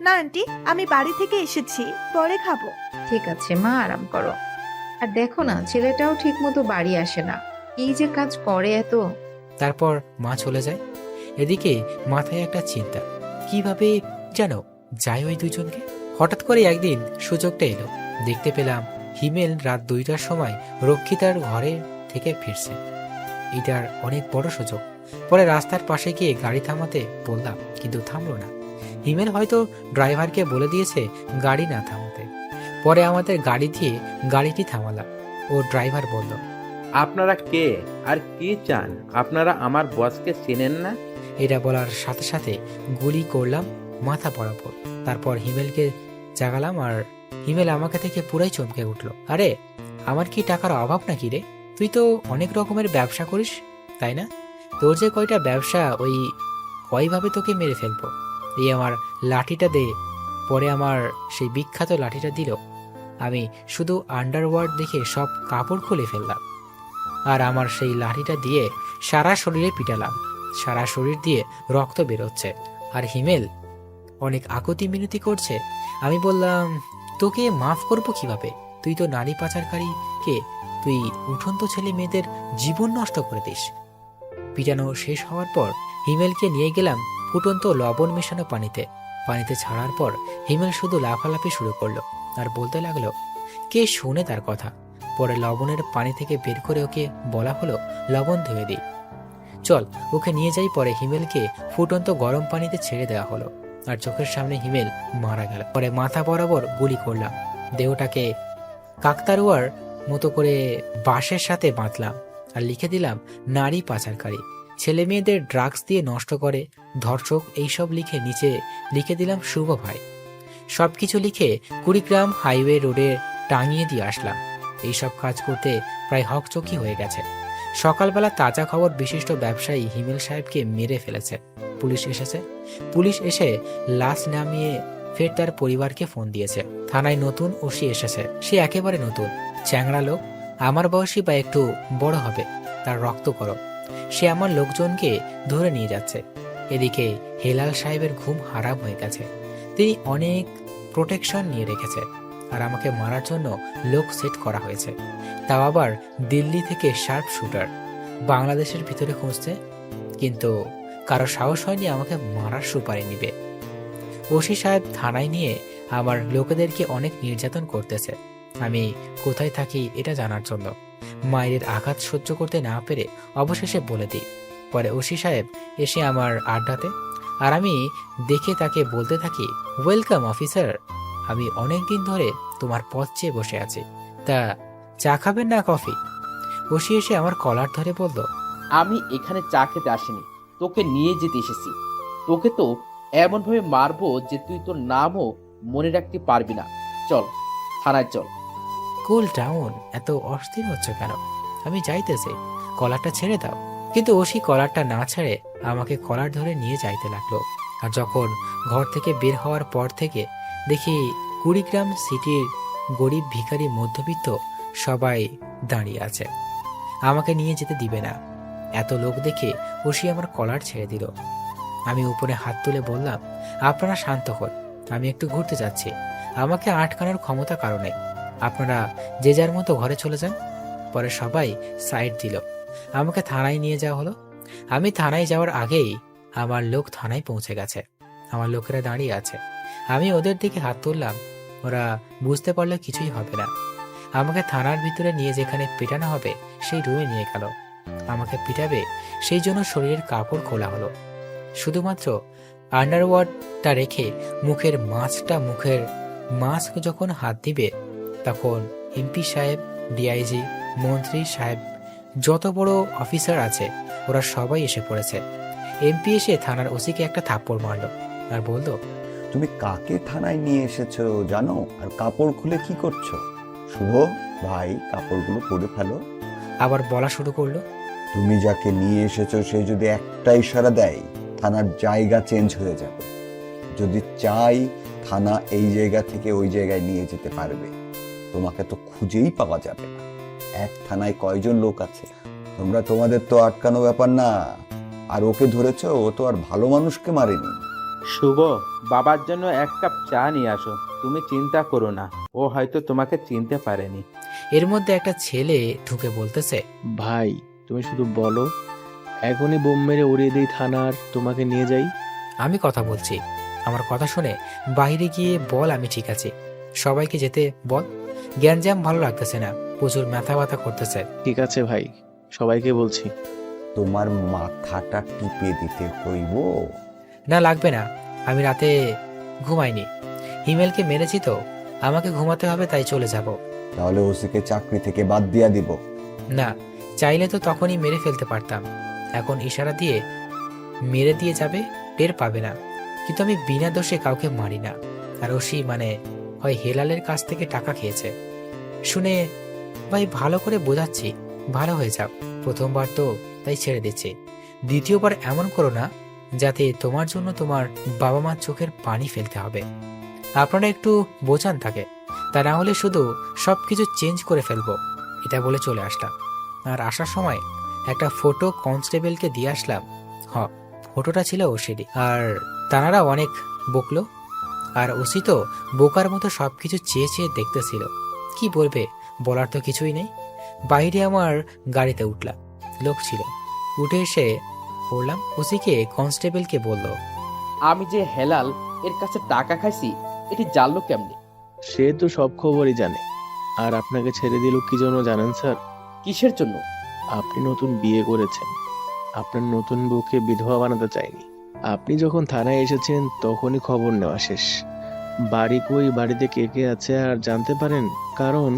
না আন্টি, আমি বাড়ি থেকে এসেছি, পরে খাবো। ঠিক আছে মা, আরাম করো। আর দেখো না, ছেলেটাও ঠিক মতো বাড়ি আসে না, কি যে কাজ করে এত। তারপর মা চলে যায়। এদিকে মাথায় একটা চিন্তা, কিভাবে যেন যায় ওই দুজনকে। হঠাৎ করে একদিন সুযোগটা এলো, দেখতে পেলাম হিমেল রাত 2টার সময় রক্ষিতার ঘরে থেকে ফিরছে। এটার অনেক বড় সুযোগ। পরে রাস্তার পাশে গিয়ে গাড়ি থামাতে বললাম, কিন্তু থামলো না। হিমেল হয়তো ড্রাইভারকে বলে দিয়েছে গাড়ি না থামাতে। পরে আমাদের গাড়ি দিয়ে গাড়িটি থামালাম। ও ড্রাইভার বলল, আপনারা কে আর কি চান? আপনারা আমার বসকে চেনেন না? এটা বলার সাথে সাথে গুলি করলাম মাথা বরাবর। তারপর হিমেলকে জাগালাম, আর হিমেল আমাকে থেকে পুরাই চমকে উঠল। আরে, আমার কি টাকার অভাব নাকি রে? তুই তো অনেক রকমের ব্যবসা করিস, তাই না? তোর যে কয়টা ব্যবসা, ওই কয়ভাবে তোকে মেরে ফেলবো। এই আমার লাঠিটা দে। পরে আমার সেই বিখ্যাত লাঠিটা দিল। আমি শুধু আন্ডারওয়ার্ড দেখে সব কাপড় খুলে ফেললাম, আর আমার সেই লাঠিটা দিয়ে সারা শরীরে পিটালাম। সারা শরীর দিয়ে রক্ত বেরোচ্ছে, আর হিমেল অনেক আকুতি মিনতি করছে। আমি বললাম, তোকে মাফ করবো কিভাবে? তুই তো নারী পাচারকারী কে, তুই উঠন্ত ছেলে মেয়েদের জীবন নষ্ট করে দিস। পিটানো শেষ হওয়ার পর হিমেলকে নিয়ে গেলাম ফুটন্ত লবণ মেশানো পানিতে। পানিতে ছাড়ার পর হিমেল শুধু লাফালাফি শুরু করলো, আর বলতে লাগলো, কে শুনে তার কথা। পরে লবণের পানি থেকে বের করে ওকে বলা হলো লবণ ধুয়ে দিই, চল ওকে নিয়ে যাই। পরে হিমেলকে ফুটন্ত গরম পানিতে ছেড়ে দেওয়া হলো, আর চোখের সামনে হিমেল মারা গেল। পরে মাথা বরাবর গুলি করলাম, দেহটাকে কাকতারুয়ার মতো করে বাঁশের সাথে বাঁধলাম, আর লিখে দিলাম নারী পাচারকারী, ছেলে মেয়েদের ড্রাগস দিয়ে নষ্ট করে, ধর্ষক, এইসব লিখে নিচে লিখে দিলাম শুভ ভাই। সবকিছু লিখে কুড়িগ্রাম হাইওয়ে রোডে টাঙিয়ে দিয়ে আসলাম। এইসব কাজ করতে প্রায় হকচকি হয়ে গেছে। সকালবেলা তাজা খবর, বিশিষ্ট ব্যবসায়ী হিমেল সাহেবকে মেরে ফেলেছে। পুলিশ এসেছে। পুলিশ এসে লাশ নামিয়ে ফের তার পরিবারকে ফোন দিয়েছে। থানায় নতুন ওসি এসেছে। সে একেবারে নতুন, চ্যাংড়া লোক, আমার বয়সী বা একটু বড় হবে। তার রক্ত গরম। সে আমার লোকজনকে ধরে নিয়ে যাচ্ছে। এদিকে হেলাল সাহেবের ঘুম হারাম হয়ে গেছে। তিনি অনেক প্রোটেকশন নিয়ে রেখেছে, আর আমাকে মারার জন্য লোক সেট করা হয়েছে। তাও আবার দিল্লি থেকে শার্প শুটার, বাংলাদেশের ভিতরে খুঁজছে, কিন্তু কারো সাহস হয়নি আমাকে মারার সুপারি নিবে। ওসি সাহেব থানায় নিয়ে আমার লোকেদেরকে অনেক নির্যাতন করতেছে, আমি কোথায় থাকি এটা জানার জন্য। মায়ের আঘাত সহ্য করতে না পেরে অবশেষে বলে দিই। পরে ওসি সাহেব এসে আমার আড্ডাতে, আর আমি দেখে তাকে বলতে থাকি, ওয়েলকাম অফিসার, আমি অনেক দিন ধরে তোমার পথ চেয়ে বসে আছি, তা চা খাবেন না কফি? ওসি এসে আমার কলার ধরে বলল, আমি এখানে চা খেতে আসিনি, তোকে নিয়ে যেতে এসেছি। তোকে তো এমনভাবে মারবো যে তুই তোর নামও মনে রাখতে পারবি না। চল থানায় চল। কুল ডাউন, এত অস্থির হচ্ছে কেন? আমি যাইতেছি, কলারটা ছেড়ে দাও। কিন্তু ওসি কলারটা না ছেড়ে আমাকে কলার ধরে নিয়ে যাইতে লাগলো। আর যখন ঘর থেকে বের হওয়ার পর থেকে দেখি কুড়িগ্রাম সিটির গরিব ভিখারি মধ্যবিত্ত সবাই দাঁড়িয়ে আছে, আমাকে নিয়ে যেতে দিবে না। এত লোক দেখে ওসি আমার কলার ছেড়ে দিল। আমি উপরে হাত তুলে বললাম, আপনারা শান্ত হন, আমি একটু ঘুরতে যাচ্ছি, আমাকে আটকানোর ক্ষমতা কারণে আপনারা যে যার মতো ঘরে চলে যান। পরে সবাই সাইড দিল, আমাকে থানায় নিয়ে যাওয়া হলো। আমি থানায় যাওয়ার আগেই আমার লোক থানায় পৌঁছে গেছে, আমার লোকেরা দাঁড়িয়ে আছে। আমি ওদের দিকে হাত তুললাম, ওরা বুঝতে পারলে কিছুই হবে না। আমাকে থানার ভিতরে নিয়ে যেখানে পেটানো হবে সেই রুমে নিয়ে গেল। আমাকে পিটাবে সেই জন্য শরীরের কাপড় খোলা হলো, শুধুমাত্র আন্ডারওয়ার্ডটা রেখে মুখের মাস্ক যখন হাত দিবে তখন এমপি সাহেব, ডিআইজি, মন্ত্রী সাহেব, যত বড় অফিসার আছে ওরা সবাই এসে পড়েছে। এমপি এসে থানার ওসিকে একটা থাপ্পড় মারলো আর বলল, তুমি কাকে থানায় নিয়ে এসেছো জানো? আর কাপড় খুলে কি করছো? শুভ ভাই, কাপড়গুলো পরে ফেলো। আবার বলা শুরু করলো, তুমি যাকে নিয়ে এসেছো সে যদি একটা ইশারা দেয় থানার জায়গা চেঞ্জ হয়ে যাবে। যদি চাই থানা এই জায়গা থেকে ওই জায়গায় নিয়ে যেতে পারবে, তোমাকে তো খুঁজেই পাওয়া যাবে না। এক থানায় কয়জন লোক আছে, তোমরা তোমাদের তো আটকানো ব্যাপার না। আর ওকে ধরেছো, ও তো আর ভালো মানুষকে মারেনি। শুভ, বাবার জন্য এক কাপ চা নিয়ে আসো। তুমি চিন্তা করো না, ও হয়তো তোমাকে চিনতে পারেনি। এর মধ্যে একটা ছেলে ঢুকে বলতেছে, ভাই তুমি শুধু বলো, এখনই বোম মেরে উড়িয়ে দিই থানার, তোমাকে নিয়ে যাই। আমি কথা বলছি, আমার কথা শুনে বাইরে গিয়ে বল আমি ঠিক আছি, সবাইকে যেতে বল। জ্ঞানজাম ভালো লাগতেছে না, প্রচুর মাথা ব্যথা করতেছে। ঠিক আছে ভাই, সবাইকে বলছি। তোমার মাথাটা টিপে দিতে কইব? না লাগবে না, আমি রাতে ঘুমাইনি, হিমেলকে মেরেছি তো, আমাকে ঘুমাতে হবে, তাই চলে যাব। তাহলে ওসিকে চাকরি থেকে বাদ দিয়া দিব। না, চাইলে তো তখনই মেরে ফেলতে পারতাম, এখন ইশারা দিয়ে মেরে দিয়ে যাবে, টের পাবে না। কিন্তু আমি বিনা দোষে কাউকে মারি না। আর ওসি মানে হয় হেলালের কাছ থেকে টাকা খেয়েছে। শুনে ভাই ভালো করে বোঝাচ্ছি, ভালো হয়ে যাও, প্রথমবার তো তাই ছেড়ে দিচ্ছি, দ্বিতীয়বার এমন করো না যাতে তোমার জন্য তোমার বাবা মার চোখের পানি ফেলতে হবে। আপনারা একটু বোঝান থাকে, তা না হলে শুধু সবকিছু চেঞ্জ করে ফেলবো। এটা বলে চলে আসলাম। আর আসার সময় একটা ফটো কনস্টেবলকে দিয়ে আসলাম। ফটোটা ছিল ওসিডি, আর তানারা অনেক বকলো। আর ওসি তো বোকার মতো সবকিছু চেয়ে চেয়ে দেখতেছিল, কি বলবে বলার তো কিছুই নেই। বাইরে আমার গাড়িতে উঠলাম, লোক ছিল, উঠে এসে পড়লাম। ওসিকে কনস্টেবলকে বলল, আমি যে হেলাল এর কাছে টাকা খাইছি, এটি জানলো কেমনে? সে তো সব খবরই জানে। আর আপনাকে ছেড়ে দিল কি জন্য জানেন স্যার? কিসের জন্য? আপনি নতুন বিয়ে করেছেন, আপনার নতুন বউকে বিধবা বানাতে চাইনি। আপনি যখন থানায় এসেছেন তখনই খবর নেওয়া শেষ। বাড়ি কই, বাড়িতে কে কে আছে আর জানতে পারেন, কারণ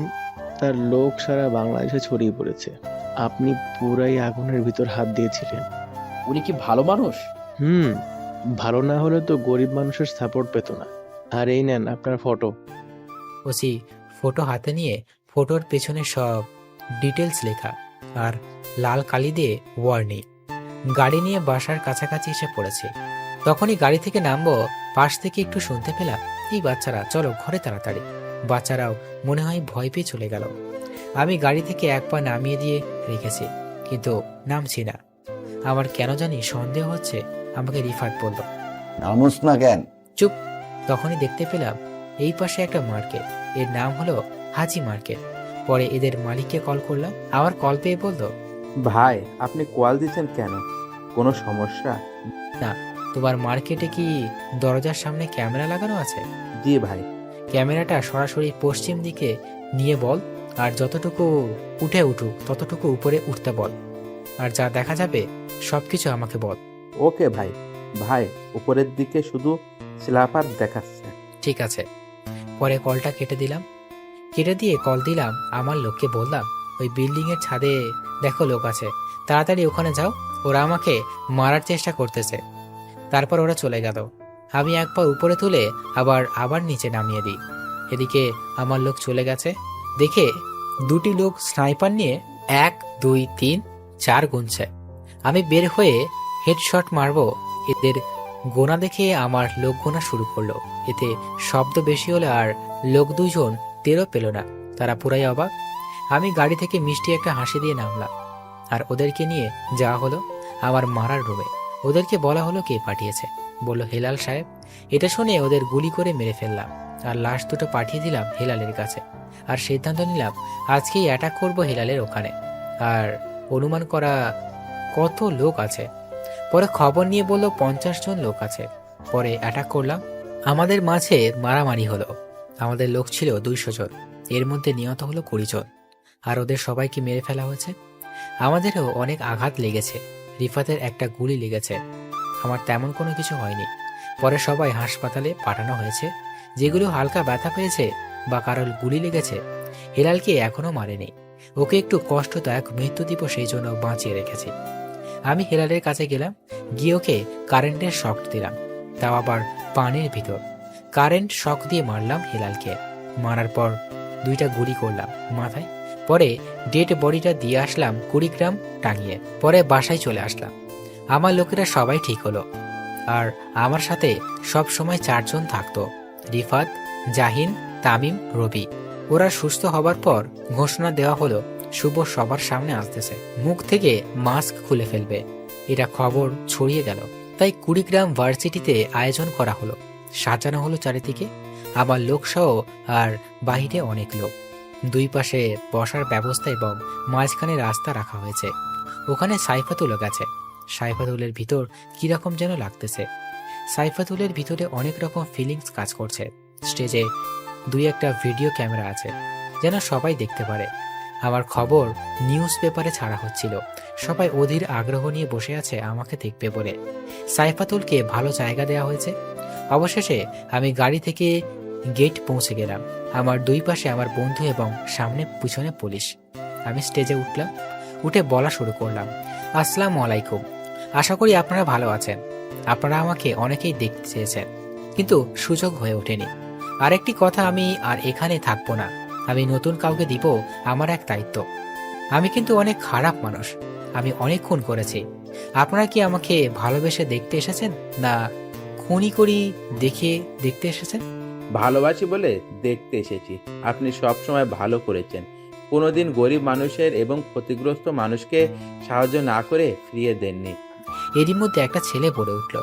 তার লোক সারা বাংলাদেশে ছড়িয়ে পড়েছে। আপনি পুরাই আগুনের ভিতর হাত দিয়েছিলেন। উনি কি ভালো মানুষ? ভালো না হলে তো গরিব মানুষের সাপোর্ট পেত না। আর এই নেন আপনার ফটো। ওসি ফটো হাতে নিয়ে ফটোর পেছনে সব ডিটেলস লেখা আর লাল কালি দিয়ে ওয়ার্নিং। গাড়ি নিয়ে বাসার কাছাকাছি এসে পড়েছে। তখনই গাড়ি থেকে নামবো, পাশ থেকে একটু শুনতে পেলাম, এই বাচ্চারা চলো ঘরে তাড়াতাড়ি। বাচ্চারাও মনে হয় ভয় পেয়ে চলে গেল। আমি গাড়ি থেকে এক পা নামিয়ে দিয়ে রেখেছি, কিন্তু নামছি না। আমার কেন জানি সন্দেহ হচ্ছে। আমাকে রিফাত বলল, নামোস না কেন? চুপ। তখনই দেখতে পেলাম এই পাশে একটা মার্কেট, এর নাম হলো হাজি মার্কেট। পরে এদের মালিককে কল করলাম, আমার কল পেয়ে বলল, ভাই, আপনি কল দিচ্ছেন কেন? কোনো সমস্যা? না, তোমার মার্কেটে কি দরজার সামনে ক্যামেরা লাগানো আছে? জি ভাই। ক্যামেরাটা সরাসরি পশ্চিম দিকে নিয়ে বল, আর যতটুকু উঠে উঠুক ততটুকু উপরে উঠতে বল, আর যা দেখা যাবে সবকিছু আমাকে বল। ওকে ভাই। ভাই, উপরের দিকে শুধু স্ল্যাপার দেখাচ্ছে। ঠিক আছে। পরে কলটা কেটে দিলাম। কেটে দিয়ে কল দিলাম আমার লোককে, বললাম, ওই বিল্ডিং এর ছাদে দেখো লোক আছে, তাড়াতাড়ি ওখানে যাও, ওরা আমাকে মারার চেষ্টা করতেছে। তারপর ওরা চলে গেল। আমি একবার উপরে তুলে আবার নিচে নামিয়ে দিই। এদিকে আমার লোক চলে গেছে। দেখে দুটি লোক স্নাইপার নিয়ে 1 2 3 4 গুনছে। আমি বের হয়ে হেডশট মারবো, এদের গোনা দেখে আমার লোক গোনা শুরু করলো। এতে শব্দ বেশি হলে আর লোক দুজন টেরও পেল না। তারা পুরাই অবাক। আমি গাড়ি থেকে মিষ্টি একটা হাসি দিয়ে নামলাম আর ওদেরকে নিয়ে যাওয়া হলো আমার মারার রুমে। ওদেরকে বলা হলো কে পাঠিয়েছে। বলল হেলাল সাহেব। এটা শুনে ওদের গুলি করে মেরে ফেললাম আর লাশ দুটো পাঠিয়ে দিলাম হেলালের কাছে। আর সিদ্ধান্ত নিলাম আজকেই অ্যাটাক করব হেলালের ওখানে। আর অনুমান করা কত লোক আছে। পরে খবর নিয়ে বলল 50 জন লোক আছে। পরে অ্যাটাক করলাম। আমাদের মাঝে মারামারি হলো। আমাদের লোক ছিল 200 জন, এর মধ্যে নিহত হলো 20 জন। আর ওদের সবাইকে মেরে ফেলা হয়েছে। আমাদেরও অনেক আঘাত লেগেছে। রিফাতের একটা গুলি লেগেছে, আমার তেমন কোনো কিছু হয়নি। পরে সবাই হাসপাতালে পাঠানো হয়েছে। যেগুলো হালকা ব্যথা পেয়েছে বা কারোর গুলি লেগেছে, হেলালকে এখনো মারেনি। ওকে একটু কষ্টদায়ক মৃত্যু দিব, সেই জন্য বাঁচিয়ে রেখেছি। আমি হেলালের কাছে গেলাম, গিয়ে ওকে কারেন্টের শক দিলাম, তাও আবার পানির ভিতর। কারেন্ট শক দিয়ে মারলাম হেলালকে। মারার পর 2টা গুলি করলাম মাথায়। পরে ডেড বডিটা দিয়ে আসলাম কুড়িগ্রাম টাঙিয়ে। পরে বাসায় চলে আসলাম। আমার লোকেরা সবাই ঠিক হলো। আর আমার সাথে সব সময় 4 জন থাকতো, রিফাত, জাহিন, তামিম, রবি। ওরা সুস্থ হবার পর ঘোষণা দেওয়া হলো শুভ সবার সামনে আসতেছে, মুখ থেকে মাস্ক খুলে ফেলবে। এটা খবর ছড়িয়ে গেল। তাই কুড়িগ্রাম ভার্সিটিতে আয়োজন করা হলো, সাজানো হলো চারিদিকে আমার লোকসহ আর বাহিরে অনেক লোক। 2 পাশে বসার ব্যবস্থা এবং মাঝখানে রাস্তা রাখা হয়েছে। ওখানে সাইফাতুলও গেছে। সাইফাতুলের ভিতর কিরকম যেন লাগতেছে। সাইফাতুলের ভিতরে অনেক রকম ফিলিংস কাজ করছে। স্টেজে 2-1টা ভিডিও ক্যামেরা আছে, যেন সবাই দেখতে পারে। আমার খবর নিউজ পেপারে ছাড়া হচ্ছিল। সবাই অধীর আগ্রহ নিয়ে বসে আছে আমাকে দেখবে বলে। সাইফাতুলকে ভালো জায়গা দেওয়া হয়েছে। অবশেষে আমি গাড়ি থেকে গেট পৌঁছে গেলাম। আমার 2 পাশে আমার বন্ধু এবং সামনে পিছনে পুলিশ। আমি স্টেজে উঠলাম, উঠে বলা শুরু করলাম, আসসালামু আলাইকুম। আশা করি আপনারা ভালো আছেন। আপনারা আমাকে অনেকেই দেখতে চেয়েছেন, কিন্তু সুযোগ হয়ে ওঠেনি। আরেকটি কথা, আমি আর এখানে থাকবো না। আমি নতুন কাউকে দিব আমার এক দায়িত্ব। আমি কিন্তু অনেক খারাপ মানুষ, আমি অনেক খুন করেছি। আপনারা কি আমাকে ভালোবেসে দেখতে এসেছেন, না খুনি করি দেখতে এসেছেন? ভালোবাসি বলে দেখতে এসেছি। আপনি সব সময় ভালো করেছেন। কোনোদিন গরিব মানুষের এবং ক্ষতিগ্রস্ত মানুষকে সাহায্য না করে ফিরিয়ে দেননি। এরই মধ্যে একটা ছেলে বলে উঠল,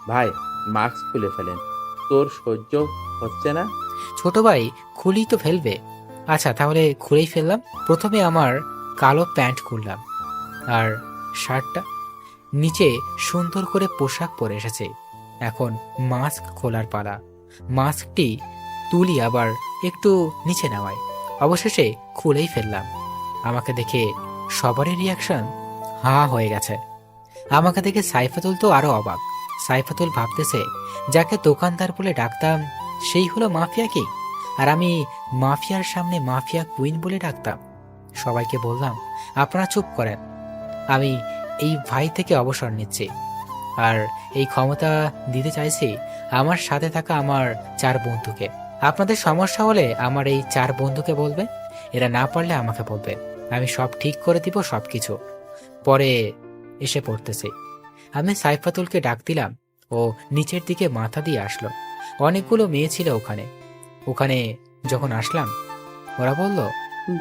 ভাই, মাস্ক খুলে ফেলেন, তোর সহ্য হচ্ছে না। ছোট ভাই খুলি তো ফেলবে। আচ্ছা, তাহলে খুলেই ফেললাম। প্রথমে আমার কালো প্যান্ট খুললাম আর শার্টটা। নিচে সুন্দর করে পোশাক পরে এসেছে। এখন মাস্ক খোলার পালা। মাস্কটি তুলি আবার একটু নিচে নামাই। অবশেষে খুলেই ফেললাম। আমাকে দেখে সবারই রিয়াকশন হা হয়ে গেছে। আমাকে দেখে সাইফাতুল তো আরো অবাক। সাইফাতুল ভাবতেছে, যাকে দোকানদার বলে ডাকতাম সেই হলো মাফিয়া কি, আর আমি মাফিয়ার সামনে মাফিয়া কুইন বলে ডাকতাম। সবাইকে বললাম, আপনারা চুপ করেন, আমি এই ভাই থেকে অবসর নিচ্ছি। আর এই ক্ষমতা দিতে চাইছি আমার সাথে থাকা আমার 4 বন্ধুকে। আপনাদের সমস্যা হলে আমার এই 4 বন্ধুকে বলবে, এরা না পারলে আমাকে বলবে। আমি সব ঠিক করে দিব, সবকিছু পরে এসে পড়তেছি। আমি সাইফাতুলকে ডাক দিলাম, ও নিচের দিকে মাথা দিয়ে আসলো। অনেকগুলো মেয়ে ছিল ওখানে যখন আসলাম, ওরা বলল,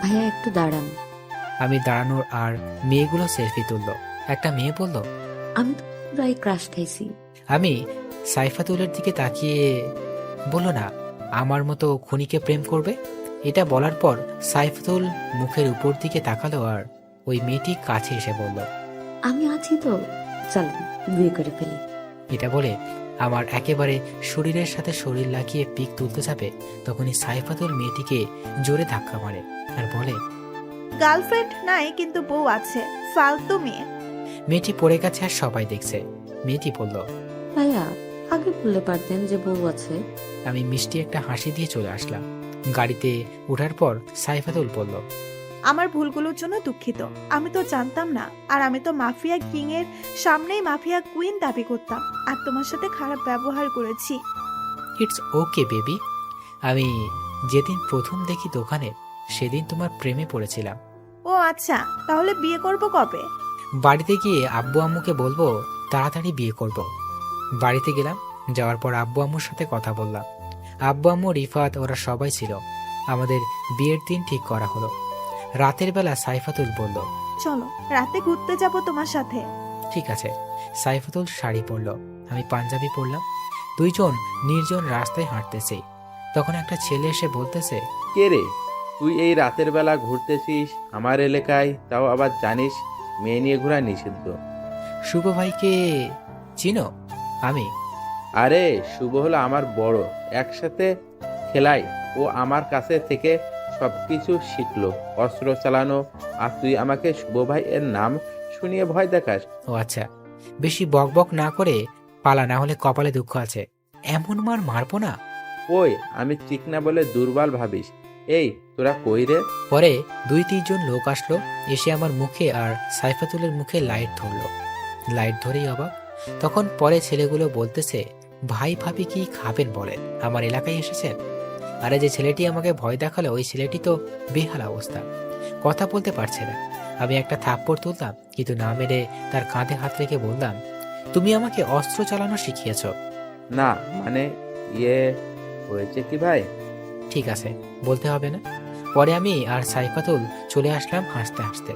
ভাইয়া একটু দাঁড়ান। আমি দাঁড়ানোর আর মেয়েগুলো সেলফি তুললো। একটা মেয়ে বলল, আমি তো পুরাই ক্রাশ খাইছি। আমি সাইফাতুলের দিকে তাকিয়ে বলল, না, আমার মতো খুনিকে প্রেম করবে? এটা বলার পর সাইফাতুল মুখের উপর দিকে তাকালো আর ওই মেয়েটি কাছে এসে বলল, আমি আছি তো, চলেন বিয়ে করে ফেলি। এটা বলে আমার একেবারে শরীরের সাথে শরীর লাগিয়ে পিক তুলতে যাবে, তখনই সাইফাতুল মেয়েটিকে জোরে ধাক্কা মারে আর বলে, গার্লফ্রেন্ড নাই, কিন্তু বউ আছে, ফালতু মেয়ে। মেয়েটি পড়ে গেছে আর সবাই দেখছে। মেয়েটি বলল, ভাইয়া আগে বললে পারতেন যে বউ আছে। আমি মিষ্টি একটা হাসি দিয়ে চলে আসলাম। গাড়িতে ওঠার পর সাইফাতুল বলল, আমার ভুলগুলোর জন্য দুঃখিত। আমি তো জানতাম না, আর আমি তো মাফিয়া কিং এর সামনেই মাফিয়া কুইন দাবি করতাম, আর তোমার সাথে খারাপ ব্যবহার করেছি। It's okay baby. আমি যেদিন প্রথম দেখি দোকানে, সেদিন তোমার প্রেমে পড়েছিলাম। ও আচ্ছা, তাহলে বিয়ে করব কবে? বাড়িতে গিয়ে আব্বু আম্মুকে বলবো তাড়াতাড়ি বিয়ে করব। বাড়িতে গেলাম, যাওয়ার পর আব্বু আম্মুর সাথে কথা বললাম। আব্বু আম্মু, রিফাত ওরা সবাই ছিল। আমাদের বিয়ের দিন ঠিক করা হলো। রাতের বেলা সাইফাতুল বলল, চলো রাতে ঘুরতে যাব তোমার সাথে। ঠিক আছে। সাইফাতুল শাড়ি পরল, আমি পাঞ্জাবি পরলাম। দুইজন নির্জন রাস্তায় হাঁটতেছি। তখন একটা ছেলে এসে বলতেছে, কে রে, তুই এই রাতের বেলা ঘুরতেছিস আমার এলাকায়, তাও আবার জানিস মেয়ে নিয়ে ঘোরা নিষিদ্ধ। শুভ ভাইকে চিনো? আমি। আরে শুভ হলো আমার বড়, একসাথে খেলাই। ও আমার কাছে থেকে সবকিছু শিখলো, অস্ত্র চালানো। আর তুই আমাকে শুভ ভাই এর নাম শুনিয়ে ভয় দেখাস? ও আচ্ছা, বেশি বকবক না করে পালা, না হলে কপালে দুঃখ আছে। এমন মার মারবো না। ওই আমি চিকনা বলে দুর্বল ভাবিস? এই তোরা কই রে? পরে 2-3 জন লোক আসলো, এসে আমার মুখে আর সাইফাতুলের মুখে লাইট ধরলো। লাইট ধরেই অবাক। তখন পরে ছেলেগুলো বলতেছে, ভাই ভাবি কি খাবেন বলেন, আমার এলাকায় এসেছেন। আরে যে ছেলেটি আমাকে ভয় দেখালো, ওই ছেলেটি তো বেহাল অবস্থা, কথা বলতে পারছে না। আমি একটা থাপ্পড় তুললাম, কিন্তু না মেরে তার কাঁধে হাত রেখে বললাম, তুমি আমাকে অস্ত্র চালানো শিখিয়েছ। না মানে ইয়ে হয়েছে কি ভাই? ঠিক আছে, বলতে হবে না। পরে আমি আর সাইফাতুল চলে আসলাম হাসতে হাসতে।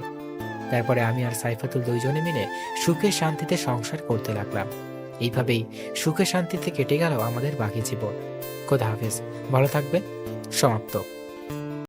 তারপরে আমি আর সাইফাতুল দুইজনে মিলে সুখে শান্তিতে সংসার করতে লাগলাম। এইভাবেই সুখে শান্তিতে কেটে গেল আমাদের বাকি জীবন। খোদা হাফেজ, ভালো থাকবেন। সমাপ্ত।